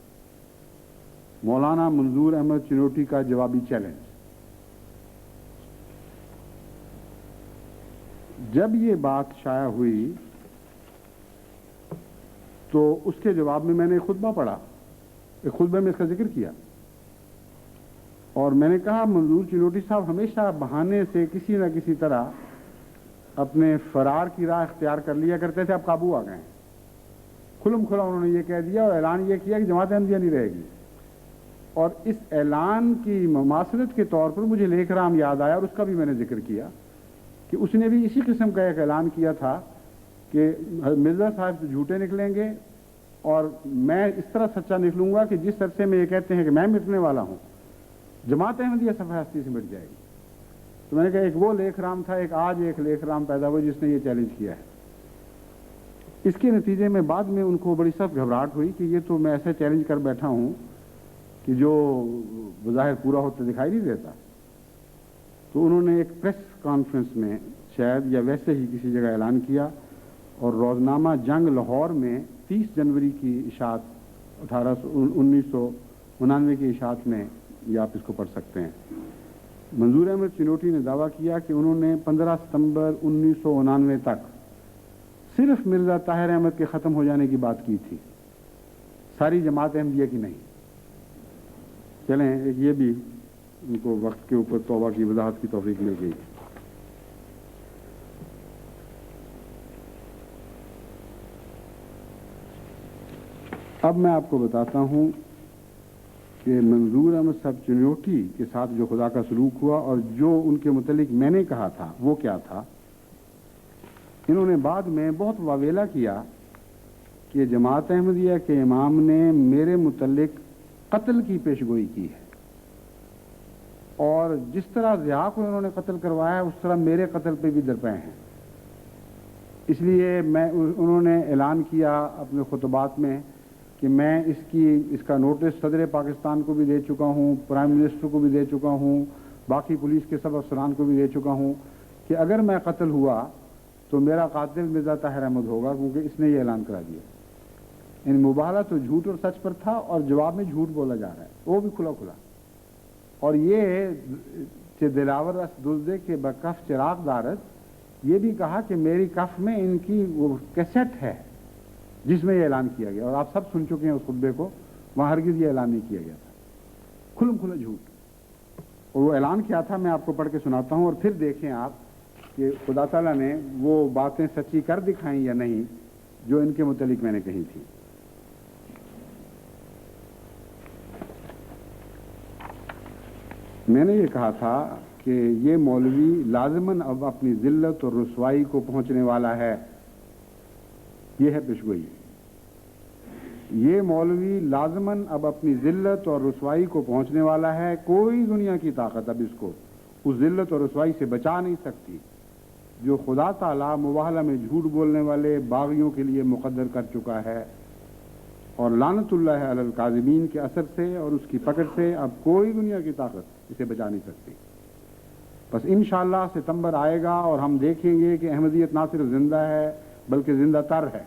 مولانا منظور احمد چنوٹی کا جوابی چیلنج۔ جب یہ بات شائع ہوئی تو اس کے جواب میں نے ایک خطبہ پڑھا، ایک خطبے میں اس کا ذکر کیا، اور میں نے کہا منظور چنوٹی صاحب ہمیشہ بہانے سے کسی نہ کسی طرح اپنے فرار کی راہ اختیار کر لیا کرتے تھے، اب قابو آ گئے ہیں۔ کھلم کھلا انہوں نے یہ کہہ دیا اور اعلان یہ کیا کہ جماعت احمدیہ نہیں رہے گی، اور اس اعلان کی مماثلت کے طور پر مجھے لیکھ رام یاد آیا، اور اس کا بھی میں نے ذکر کیا کہ اس نے بھی اسی قسم کا ایک اعلان کیا تھا کہ مرزا صاحب سے جھوٹے نکلیں گے، اور میں اس طرح سچا نکلوں گا کہ جس عرصے میں یہ کہتے ہیں کہ میں مٹنے والا ہوں، جماعت احمدیہ صفحہ ہستی سے مٹ جائے گی۔ تو میں نے کہا ایک وہ لیکھ رام تھا، ایک آج ایک لیکھ رام پیدا ہوا جس نے یہ چیلنج کیا ہے۔ اس کے نتیجے میں بعد میں ان کو بڑی سخت گھبراہٹ ہوئی کہ یہ تو میں ایسے چیلنج کر بیٹھا ہوں کہ جو بظاہر پورا ہوتا دکھائی نہیں دیتا. تو انہوں نے ایک پریس کانفرنس میں شاید یا ویسے ہی کسی جگہ اعلان کیا اور روزنامہ جنگ لاہور میں 30 جنوری کی اشاعت 1999 کی اشاعت میں یہ آپ اس کو پڑھ سکتے ہیں. منظور احمد چنوٹی نے دعویٰ کیا کہ انہوں نے 15 ستمبر 1999 تک صرف مرزا طاہر احمد کے ختم ہو جانے کی بات کی تھی، ساری جماعت احمدیہ کی نہیں. چلیں یہ بھی ان کو وقت کے اوپر توبہ کی وضاحت کی توفیق مل گئی. اب میں آپ کو بتاتا ہوں کہ منظور احمد صاحب چنوٹی کے ساتھ جو خدا کا سلوک ہوا اور جو ان کے متعلق میں نے کہا تھا وہ کیا تھا. انہوں نے بعد میں بہت واویلا کیا کہ جماعت احمدیہ کے امام نے میرے متعلق قتل کی پیشگوئی کی ہے اور جس طرح ضیاء کو انہوں نے قتل کروایا اس طرح میرے قتل پہ بھی درپے ہیں. اس لیے انہوں نے اعلان کیا اپنے خطبات میں کہ میں اس کا نوٹس صدر پاکستان کو بھی دے چکا ہوں، پرائم منسٹر کو بھی دے چکا ہوں، باقی پولیس کے سب افسران کو بھی دے چکا ہوں کہ اگر میں قتل ہوا تو میرا قاتل مرزا طاہر احمد ہوگا، کیونکہ اس نے یہ اعلان کرا دیا. ان مبالغہ تو جھوٹ اور سچ پر تھا اور جواب میں جھوٹ بولا جا رہا ہے وہ بھی کھلا کھلا. اور یہ دلاور اس دزدے کے بکف چراغ دارت یہ بھی کہا کہ میری کف میں ان کی وہ کیسٹ ہے جس میں یہ اعلان کیا گیا، اور آپ سب سن چکے ہیں اس خطبے کو، وہاں ہرگز یہ اعلان نہیں کیا گیا تھا. کھلم کھلا جھوٹ. اور وہ اعلان کیا تھا میں آپ کو پڑھ کے سناتا ہوں اور پھر دیکھیں آپ کہ خدا تعالیٰ نے وہ باتیں سچی کر دکھائیں یا نہیں جو ان کے متعلق میں نے کہی تھی. میں نے یہ کہا تھا کہ یہ مولوی لازماً اب اپنی ذلت اور رسوائی کو پہنچنے والا ہے. یہ ہے پیشگوئی. یہ مولوی لازماً اب اپنی ذلت اور رسوائی کو پہنچنے والا ہے. کوئی دنیا کی طاقت اب اس کو اس ذلت اور رسوائی سے بچا نہیں سکتی جو خدا تعالیٰ مباہلہ میں جھوٹ بولنے والے باغیوں کے لیے مقدر کر چکا ہے. اور لعنت اللہ علی الکاذبین کے اثر سے اور اس کی پکڑ سے اب کوئی دنیا کی طاقت اسے بچا نہیں سکتی. بس انشاءاللہ ستمبر آئے گا اور ہم دیکھیں گے کہ احمدیت نہ صرف زندہ ہے بلکہ زندہ تر ہے.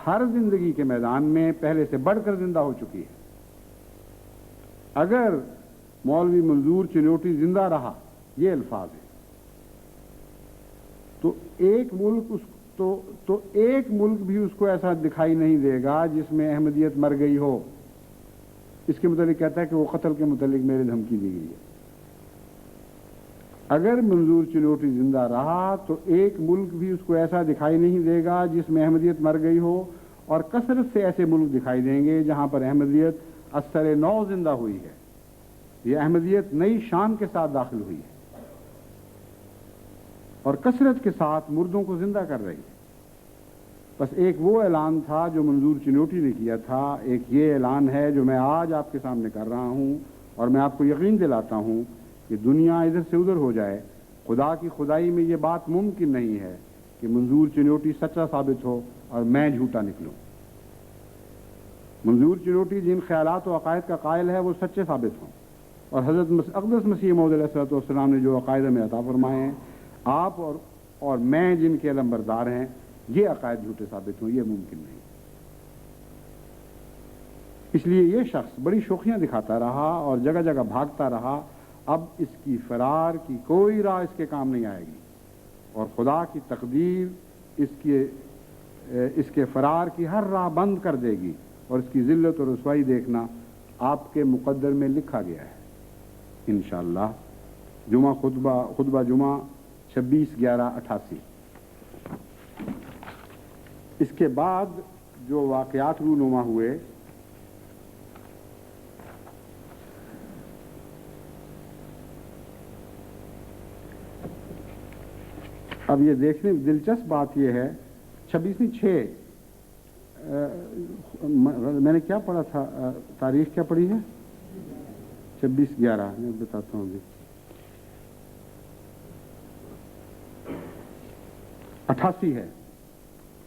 ہر زندگی کے میدان میں پہلے سے بڑھ کر زندہ ہو چکی ہے. اگر مولوی منظور چنوٹی زندہ رہا، یہ الفاظ ہیں، تو ایک ملک بھی اس کو ایسا دکھائی نہیں دے گا جس میں احمدیت مر گئی ہو. اس کے متعلق کہتا ہے کہ وہ قتل کے متعلق میرے دھمکی دی گئی ہے. اگر منظور چنوٹی زندہ رہا تو ایک ملک بھی اس کو ایسا دکھائی نہیں دے گا جس میں احمدیت مر گئی ہو، اور کثرت سے ایسے ملک دکھائی دیں گے جہاں پر احمدیت اثر نو زندہ ہوئی ہے. یہ احمدیت نئی شان کے ساتھ داخل ہوئی ہے اور کثرت کے ساتھ مردوں کو زندہ کر رہی ہے. بس ایک وہ اعلان تھا جو منظور چنوٹی نے کیا تھا، ایک یہ اعلان ہے جو میں آج آپ کے سامنے کر رہا ہوں، اور میں آپ کو یقین دلاتا ہوں کہ دنیا ادھر سے ادھر ہو جائے، خدا کی خدائی میں یہ بات ممکن نہیں ہے کہ منظور چنوٹی سچا ثابت ہو اور میں جھوٹا نکلوں. منظور چنوٹی جن خیالات و عقائد کا قائل ہے وہ سچے ثابت ہوں، اور حضرت اقدس مسیح موعود علیہ الصلوۃ والسلام نے جو عقائد ہمیں عطا فرمائے ہیں، آپ اور میں جن کے علمبردار ہیں، یہ عقائد جھوٹے ثابت ہوں، یہ ممکن نہیں. اس لیے یہ شخص بڑی شوخیاں دکھاتا رہا اور جگہ جگہ بھاگتا رہا. اب اس کی فرار کی کوئی راہ اس کے کام نہیں آئے گی، اور خدا کی تقدیر اس کے فرار کی ہر راہ بند کر دے گی، اور اس کی ذلت اور رسوائی دیکھنا آپ کے مقدر میں لکھا گیا ہے انشاءاللہ. جمعہ خطبہ جمعہ 26/11/88. اس کے بعد جو واقعات رونما ہوئے، اب یہ دیکھنے دلچسپ بات یہ ہے، 26/6 میں نے کیا پڑھا تھا، تاریخ کیا پڑھی ہے؟ 26/11 میں بتاتا ہوں ابھی. 88 ہے.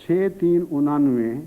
6/3/89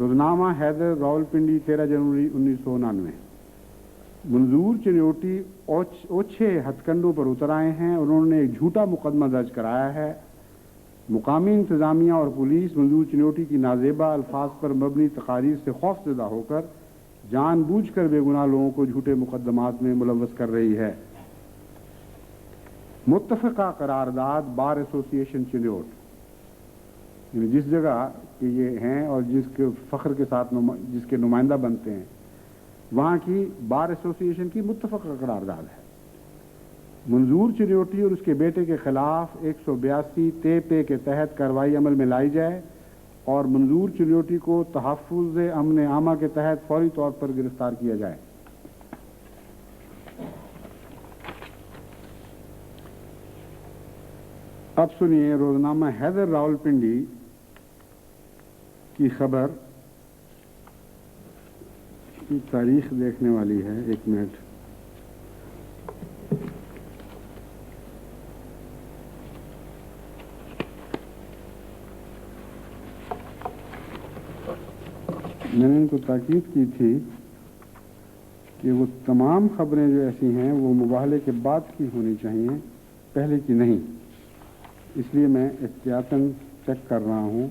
روزنامہ حیدر راولپنڈی 13 جنوری 1999۔ منظور چنیوٹی اوچھے ہتھ کنڈوں پر اتر آئے ہیں، انہوں نے ایک جھوٹا مقدمہ درج کرایا ہے۔ مقامی انتظامیہ اور پولیس منظور چنیوٹی کی نازیبہ الفاظ پر مبنی تقاریر سے خوف زدہ ہو کر جان بوجھ کر بے گناہ لوگوں کو جھوٹے مقدمات میں ملوث کر رہی ہے۔ متفقہ قرارداد بار ایسوسی ایشن چنیوٹ، یعنی جس جگہ کہ یہ ہیں اور جس کے فخر کے ساتھ جس کے نمائندہ بنتے ہیں، وہاں کی بار ایسوسی ایشن کی متفقہ قرارداد ہے۔ منظور چنیوٹی اور اس کے بیٹے کے خلاف 182 تے پے کے تحت کارروائی عمل میں لائی جائے اور منظور چنیوٹی کو تحفظ امن عامہ کے تحت فوری طور پر گرفتار کیا جائے۔ اب سنیے روزنامہ حیدر راولپنڈی کی خبر، تاریخ دیکھنے والی ہے، ایک منٹ۔ میں نے ان کو تاکید کی تھی کہ وہ تمام خبریں جو ایسی ہیں وہ مباہلے کے بعد کی ہونی چاہیے، پہلے کی نہیں، اس لیے میں احتیاطاً چیک کر رہا ہوں۔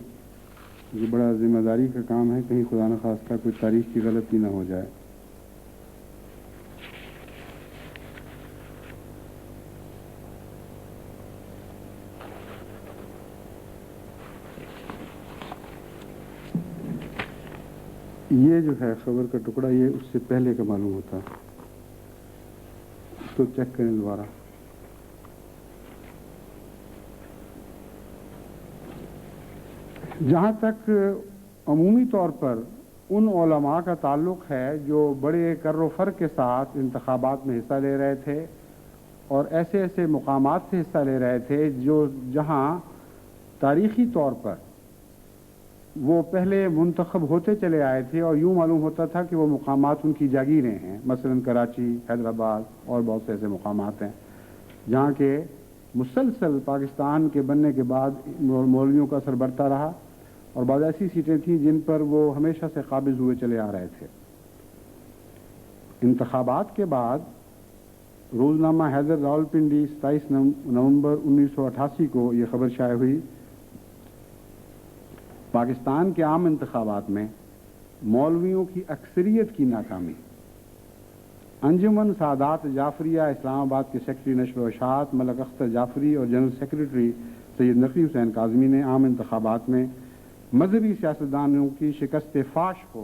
یہ بڑا ذمہ داری کا کام ہے، کہیں خدا نخواستہ کوئی تاریخ کی غلطی نہ ہو جائے۔ یہ جو ہے خبر کا ٹکڑا، یہ اس سے پہلے کا معلوم ہوتا، اس کو چیک کریں دوبارہ۔ جہاں تک عمومی طور پر ان علماء کا تعلق ہے جو بڑے کر و فر کے ساتھ انتخابات میں حصہ لے رہے تھے اور ایسے ایسے مقامات سے حصہ لے رہے تھے جہاں تاریخی طور پر وہ پہلے منتخب ہوتے چلے آئے تھے اور یوں معلوم ہوتا تھا کہ وہ مقامات ان کی جاگیریں ہیں، مثلا کراچی، حیدرآباد اور بہت سے ایسے مقامات ہیں جہاں کے مسلسل پاکستان کے بننے کے بعد مولویوں کا اثر بڑھتا رہا اور بعض ایسی سیٹیں تھیں جن پر وہ ہمیشہ سے قابض ہوئے چلے آ رہے تھے۔ انتخابات کے بعد روزنامہ حیدر راولپنڈی 27 نومبر 1988 کو یہ خبر شائع ہوئی، پاکستان کے عام انتخابات میں مولویوں کی اکثریت کی ناکامی۔ انجمن سعادات جعفریہ اسلام آباد کے سیکرٹری نشر و اشاعت ملک اختر جعفری اور جنرل سیکرٹری سید نقی حسین کاظمی نے عام انتخابات میں مذہبی سیاستدانوں کی شکست فاش کو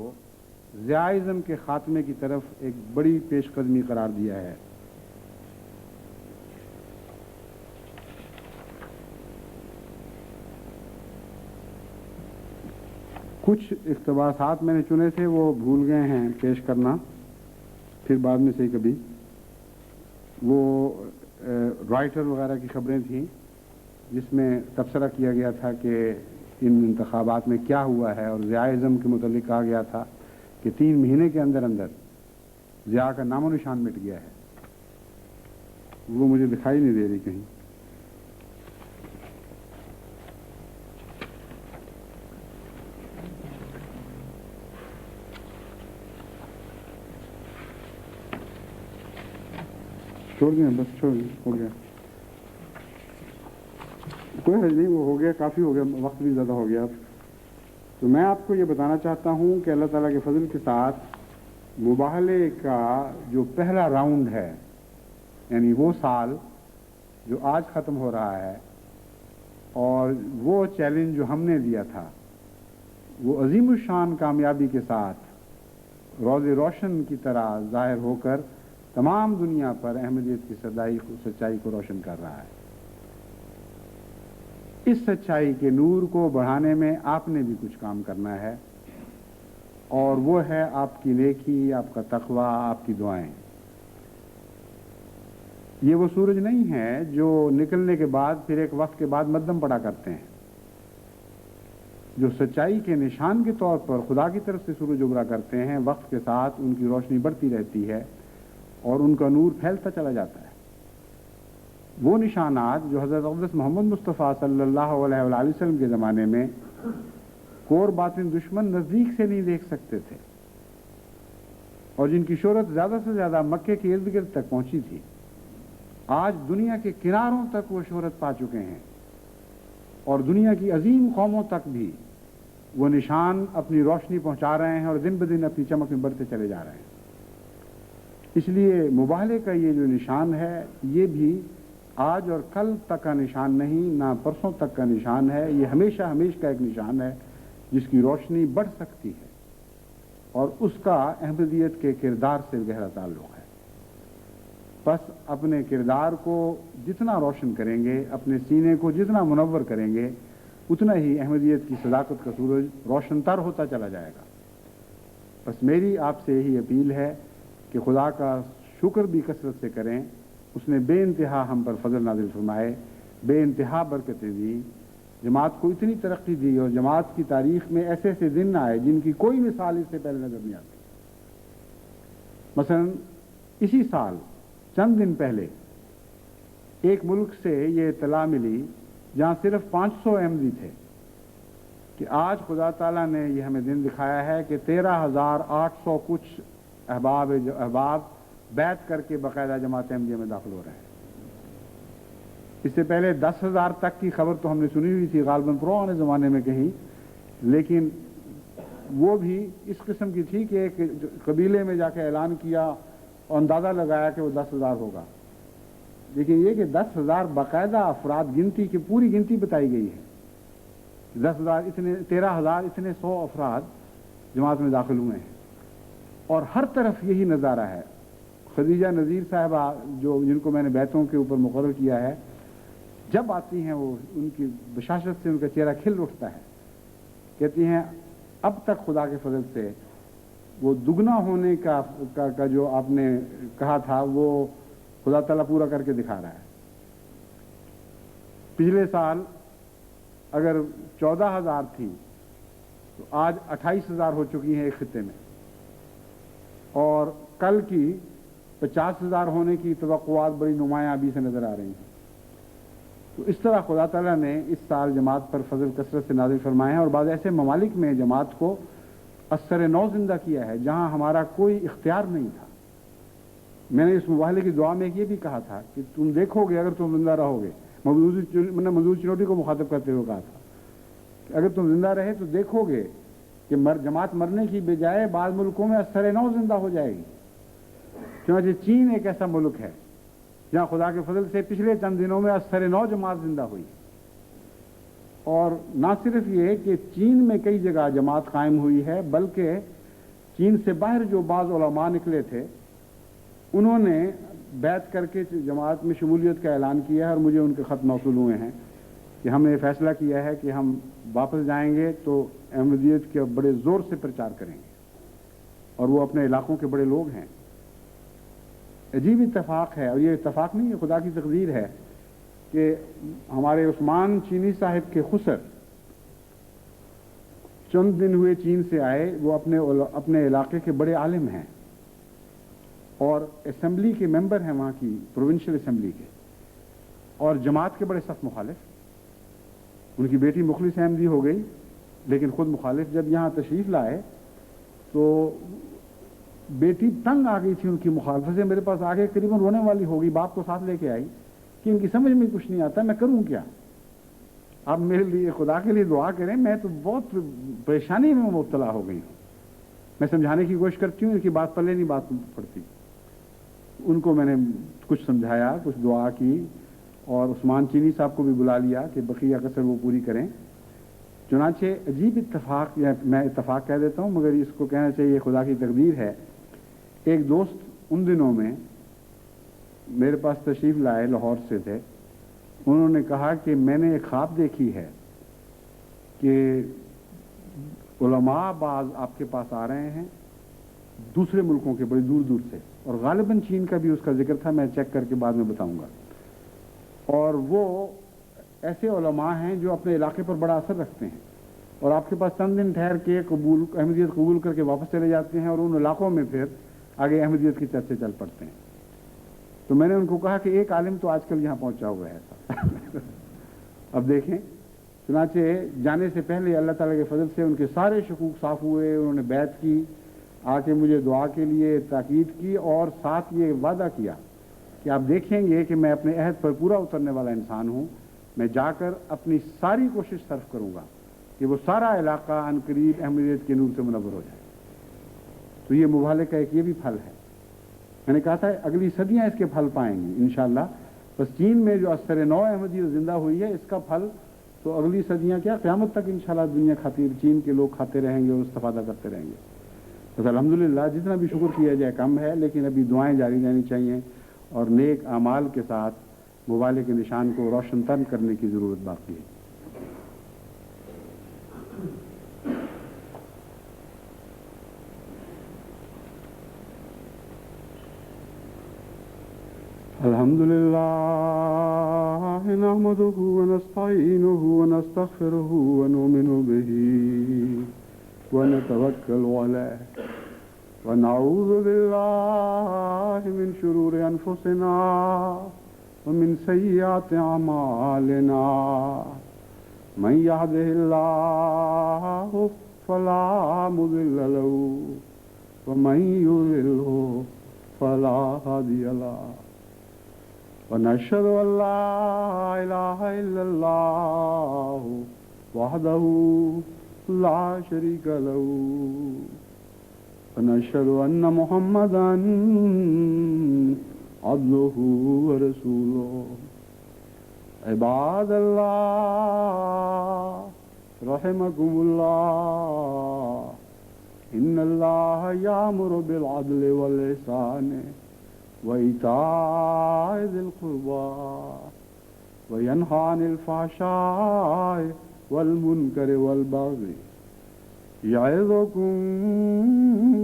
ضیاء-ازم کے خاتمے کی طرف ایک بڑی پیش قدمی قرار دیا ہے۔ کچھ اقتباسات میں نے چنے تھے وہ بھول گئے ہیں پیش کرنا، پھر بعد میں سے کبھی۔ وہ رائٹر وغیرہ کی خبریں تھیں جس میں تبصرہ کیا گیا تھا کہ ان انتخابات میں کیا ہوا ہے، اور ضیاء-ازم کے متعلق کہا گیا تھا کہ 3 مہینے کے اندر اندر ضیاء کا نام و نشان مٹ گیا ہے۔ وہ مجھے دکھائی نہیں دے رہی کہیں۔ چھوڑ دیں، بس چھوڑ دیں، ہو گیا، کوئی حرج نہیں، وہ ہو گیا، کافی ہو گیا، وقت بھی زیادہ ہو گیا اب۔ تو میں آپ کو یہ بتانا چاہتا ہوں کہ اللہ تعالیٰ کے فضل کے ساتھ مباہلے کا جو پہلا راؤنڈ ہے، یعنی وہ سال جو آج ختم ہو رہا ہے، اور وہ چیلنج جو ہم نے دیا تھا وہ عظیم الشان کامیابی کے ساتھ روز روشن کی طرح ظاہر ہو کر تمام دنیا پر احمدیت کی سچائی کو روشن کر رہا ہے۔ اس سچائی کے نور کو بڑھانے میں آپ نے بھی کچھ کام کرنا ہے، اور وہ ہے آپ کی نیکی، آپ کا تقوی، آپ کی دعائیں۔ یہ وہ سورج نہیں ہے جو نکلنے کے بعد پھر ایک وقت کے بعد مدھم پڑا کرتے ہیں۔ جو سچائی کے نشان کے طور پر خدا کی طرف سے سورج اگرا کرتے ہیں، وقت کے ساتھ ان کی روشنی بڑھتی رہتی ہے اور ان کا نور پھیلتا چلا جاتا ہے۔ وہ نشانات جو حضرت اقدس محمد مصطفیٰ صلی اللہ علیہ وآلہ وسلم کے زمانے میں کور باطن دشمن نزدیک سے نہیں دیکھ سکتے تھے، اور جن کی شہرت زیادہ سے زیادہ مکے کے ارد گرد تک پہنچی تھی، آج دنیا کے کناروں تک وہ شہرت پا چکے ہیں، اور دنیا کی عظیم قوموں تک بھی وہ نشان اپنی روشنی پہنچا رہے ہیں اور دن بدن اپنی چمک میں بڑھتے چلے جا رہے ہیں۔ اس لیے مباہلے کا یہ جو نشان ہے، یہ بھی آج اور کل تک کا نشان نہیں، نہ پرسوں تک کا نشان ہے، یہ ہمیشہ ہمیشہ کا ایک نشان ہے جس کی روشنی بڑھ سکتی ہے، اور اس کا احمدیت کے کردار سے گہرا تعلق ہے۔ بس اپنے کردار کو جتنا روشن کریں گے، اپنے سینے کو جتنا منور کریں گے، اتنا ہی احمدیت کی صداقت کا سورج روشن تر ہوتا چلا جائے گا۔ بس میری آپ سے یہی اپیل ہے کہ خدا کا شکر بھی کثرت سے کریں، اس نے بے انتہا ہم پر فضل نازل فرمائے، بے انتہا برکتیں دی، جماعت کو اتنی ترقی دی، اور جماعت کی تاریخ میں ایسے ایسے دن آئے جن کی کوئی مثال اس سے پہلے نظر نہیں آتی۔ مثلا اسی سال چند دن پہلے ایک ملک سے یہ اطلاع ملی جہاں صرف 500 احمدی تھے کہ آج خدا تعالیٰ نے یہ ہمیں دن دکھایا ہے کہ 13,800 کچھ احباب بیعت کر کے باقاعدہ جماعت احمدیہ میں داخل ہو رہے ہیں۔ اس سے پہلے 10,000 تک کی خبر تو ہم نے سنی ہوئی تھی غالباً پرانے زمانے میں کہیں، لیکن وہ بھی اس قسم کی تھی کہ ایک قبیلے میں جا کے اعلان کیا اور اندازہ لگایا کہ وہ 10,000 ہوگا، لیکن یہ کہ 10,000 باقاعدہ افراد گنتی کی پوری گنتی بتائی گئی ہے۔ 10,000 اتنے 13,000 اتنے 100 افراد جماعت میں داخل ہوئے ہیں، اور ہر طرف یہی نظارہ ہے۔ خدیجہ نذیر صاحبہ جن کو میں نے بیعتوں کے اوپر مقرر کیا ہے، جب آتی ہیں وہ ان کی بشاشت سے ان کا چہرہ کھل اٹھتا ہے، کہتی ہیں اب تک خدا کے فضل سے وہ دگنا ہونے کا جو آپ نے کہا تھا وہ خدا تعالیٰ پورا کر کے دکھا رہا ہے۔ پچھلے سال اگر 14,000 تھی تو آج 28,000 ہو چکی ہیں ایک خطے میں، اور کل کی 50,000 ہونے کی توقعات بڑی نمایاں ابھی سے نظر آ رہی ہیں۔ تو اس طرح خدا تعالیٰ نے اس سال جماعت پر فضل کثرت سے نازل فرمائے ہیں، اور بعض ایسے ممالک میں جماعت کو اثر نو زندہ کیا ہے جہاں ہمارا کوئی اختیار نہیں تھا۔ میں نے اس مباہلے کی دعا میں یہ بھی کہا تھا کہ تم دیکھو گے اگر تم زندہ رہو گے، میں نے منظور چنوٹی کو مخاطب کرتے ہوئے کہا تھا کہ اگر تم زندہ رہے تو دیکھو گے کہ جماعت مرنے کی بجائے بعض ملکوں میں اثر نو زندہ ہو جائے گی۔ چنانچہ چین ایک ایسا ملک ہے جہاں خدا کے فضل سے پچھلے چند دنوں میں اثر نو جماعت زندہ ہوئی، اور نہ صرف یہ کہ چین میں کئی جگہ جماعت قائم ہوئی ہے، بلکہ چین سے باہر جو بعض علماء نکلے تھے انہوں نے بیعت کر کے جماعت میں شمولیت کا اعلان کیا ہے، اور مجھے ان کے خط موصول ہوئے ہیں کہ ہم نے فیصلہ کیا ہے کہ ہم واپس جائیں گے تو احمدیت کے بڑے زور سے پرچار کریں گے، اور وہ اپنے علاقوں کے بڑے لوگ ہیں۔ عجیب اتفاق ہے، اور یہ اتفاق نہیں ہے، خدا کی تقدیر ہے کہ ہمارے عثمان چینی صاحب کے خسر چند دن ہوئے چین سے آئے، وہ اپنے علاقے کے بڑے عالم ہیں اور اسمبلی کے ممبر ہیں وہاں کی پروونشل اسمبلی کے، اور جماعت کے بڑے سخت مخالف۔ ان کی بیٹی مخلص احمدی ہو گئی لیکن خود مخالف۔ جب یہاں تشریف لائے تو بیٹی تنگ آ گئی تھی ان کی مخالفت سے، میرے پاس آگے قریباً رونے والی ہو گئی، باپ کو ساتھ لے کے آئی کہ ان کی سمجھ میں کچھ نہیں آتا، میں کروں کیا؟ آپ میرے لیے خدا کے لیے دعا کریں، میں تو بہت پریشانی میں مبتلا ہو گئی ہوں۔ میں سمجھانے کی کوشش کرتی ہوں، ان کی بات پلے نہیں بات پڑتی۔ ان کو میں نے کچھ سمجھایا، کچھ دعا کی، اور عثمان چینی صاحب کو بھی بلا لیا کہ بقیہ کسر وہ پوری کریں۔ چنانچہ عجیب اتفاق، یا میں اتفاق کہہ دیتا ہوں مگر اس کو کہنا چاہیے خدا کی تقدیر ہے۔ ایک دوست ان دنوں میں میرے پاس تشریف لائے، لاہور سے تھے، انہوں نے کہا کہ میں نے ایک خواب دیکھی ہے کہ علماء بعض آپ کے پاس آ رہے ہیں دوسرے ملکوں کے، بڑی دور دور سے، اور غالباً چین کا بھی اس کا ذکر تھا، میں چیک کر کے بعد میں بتاؤں گا، اور وہ ایسے علماء ہیں جو اپنے علاقے پر بڑا اثر رکھتے ہیں، اور آپ کے پاس چند دن ٹھہر کے احمدیت قبول کر کے واپس چلے جاتے ہیں، اور ان علاقوں میں پھر آگے احمدیت کی چرچے چل پڑتے ہیں۔ تو میں نے ان کو کہا کہ ایک عالم تو آج کل یہاں پہنچا ہوا ہے ایسا۔ اب دیکھیں چنانچہ جانے سے پہلے اللہ تعالیٰ کے فضل سے ان کے سارے شکوک صاف ہوئے، انہوں نے بیعت کی، آ کے مجھے دعا کے لیے تاکید کی اور ساتھ یہ وعدہ کیا کہ آپ دیکھیں گے کہ میں اپنے عہد پر پورا اترنے والا انسان ہوں، میں جا کر اپنی ساری کوشش صرف کروں گا کہ وہ سارا علاقہ عنقریب احمدیت کے نور سے منور ہو جائے۔ تو یہ مبالغے کا ایک یہ بھی پھل ہے۔ میں نے کہا تھا اگلی صدیاں اس کے پھل پائیں گی انشاءاللہ۔ بس چین میں جو اثر نو احمدیت زندہ ہوئی ہے، اس کا پھل تو اگلی صدیاں کیا قیامت تک انشاءاللہ دنیا کھاتی، چین کے لوگ کھاتے رہیں گے اور استفادہ کرتے رہیں گے۔ بس الحمدللہ جتنا بھی شکر کیا جائے کم ہے، لیکن ابھی دعائیں جاری رہنی چاہیے اور نیک اعمال کے ساتھ مبالغے کے نشان کو روشن تن کرنے کی ضرورت باقی ہے۔ الحمدللہ نحمده ونستعینه ونستغفره ونؤمن به ونتوکل علیہ ونعوذ باللہ من شرور انفسنا ومن سیئات اعمالنا من یهده اللہ فلا مضل له ومن یضلل فلا هادی له ونشهد أن لا إله إلا الله وحده لا شريك له ونشهد أن محمدا عبده ورسوله عباد الله رحمكم الله إن الله يأمر بالعدل والإحسان وإيتاء ذي القربى وينهى عن الفحشاء والمنكر والبغي يعظكم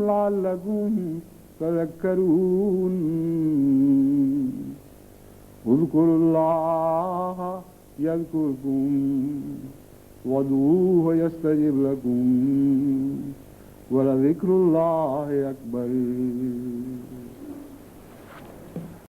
لعلكم تذكرون اذكروا الله يذكركم وادعوه يستجب لكم ولذكر الله أكبر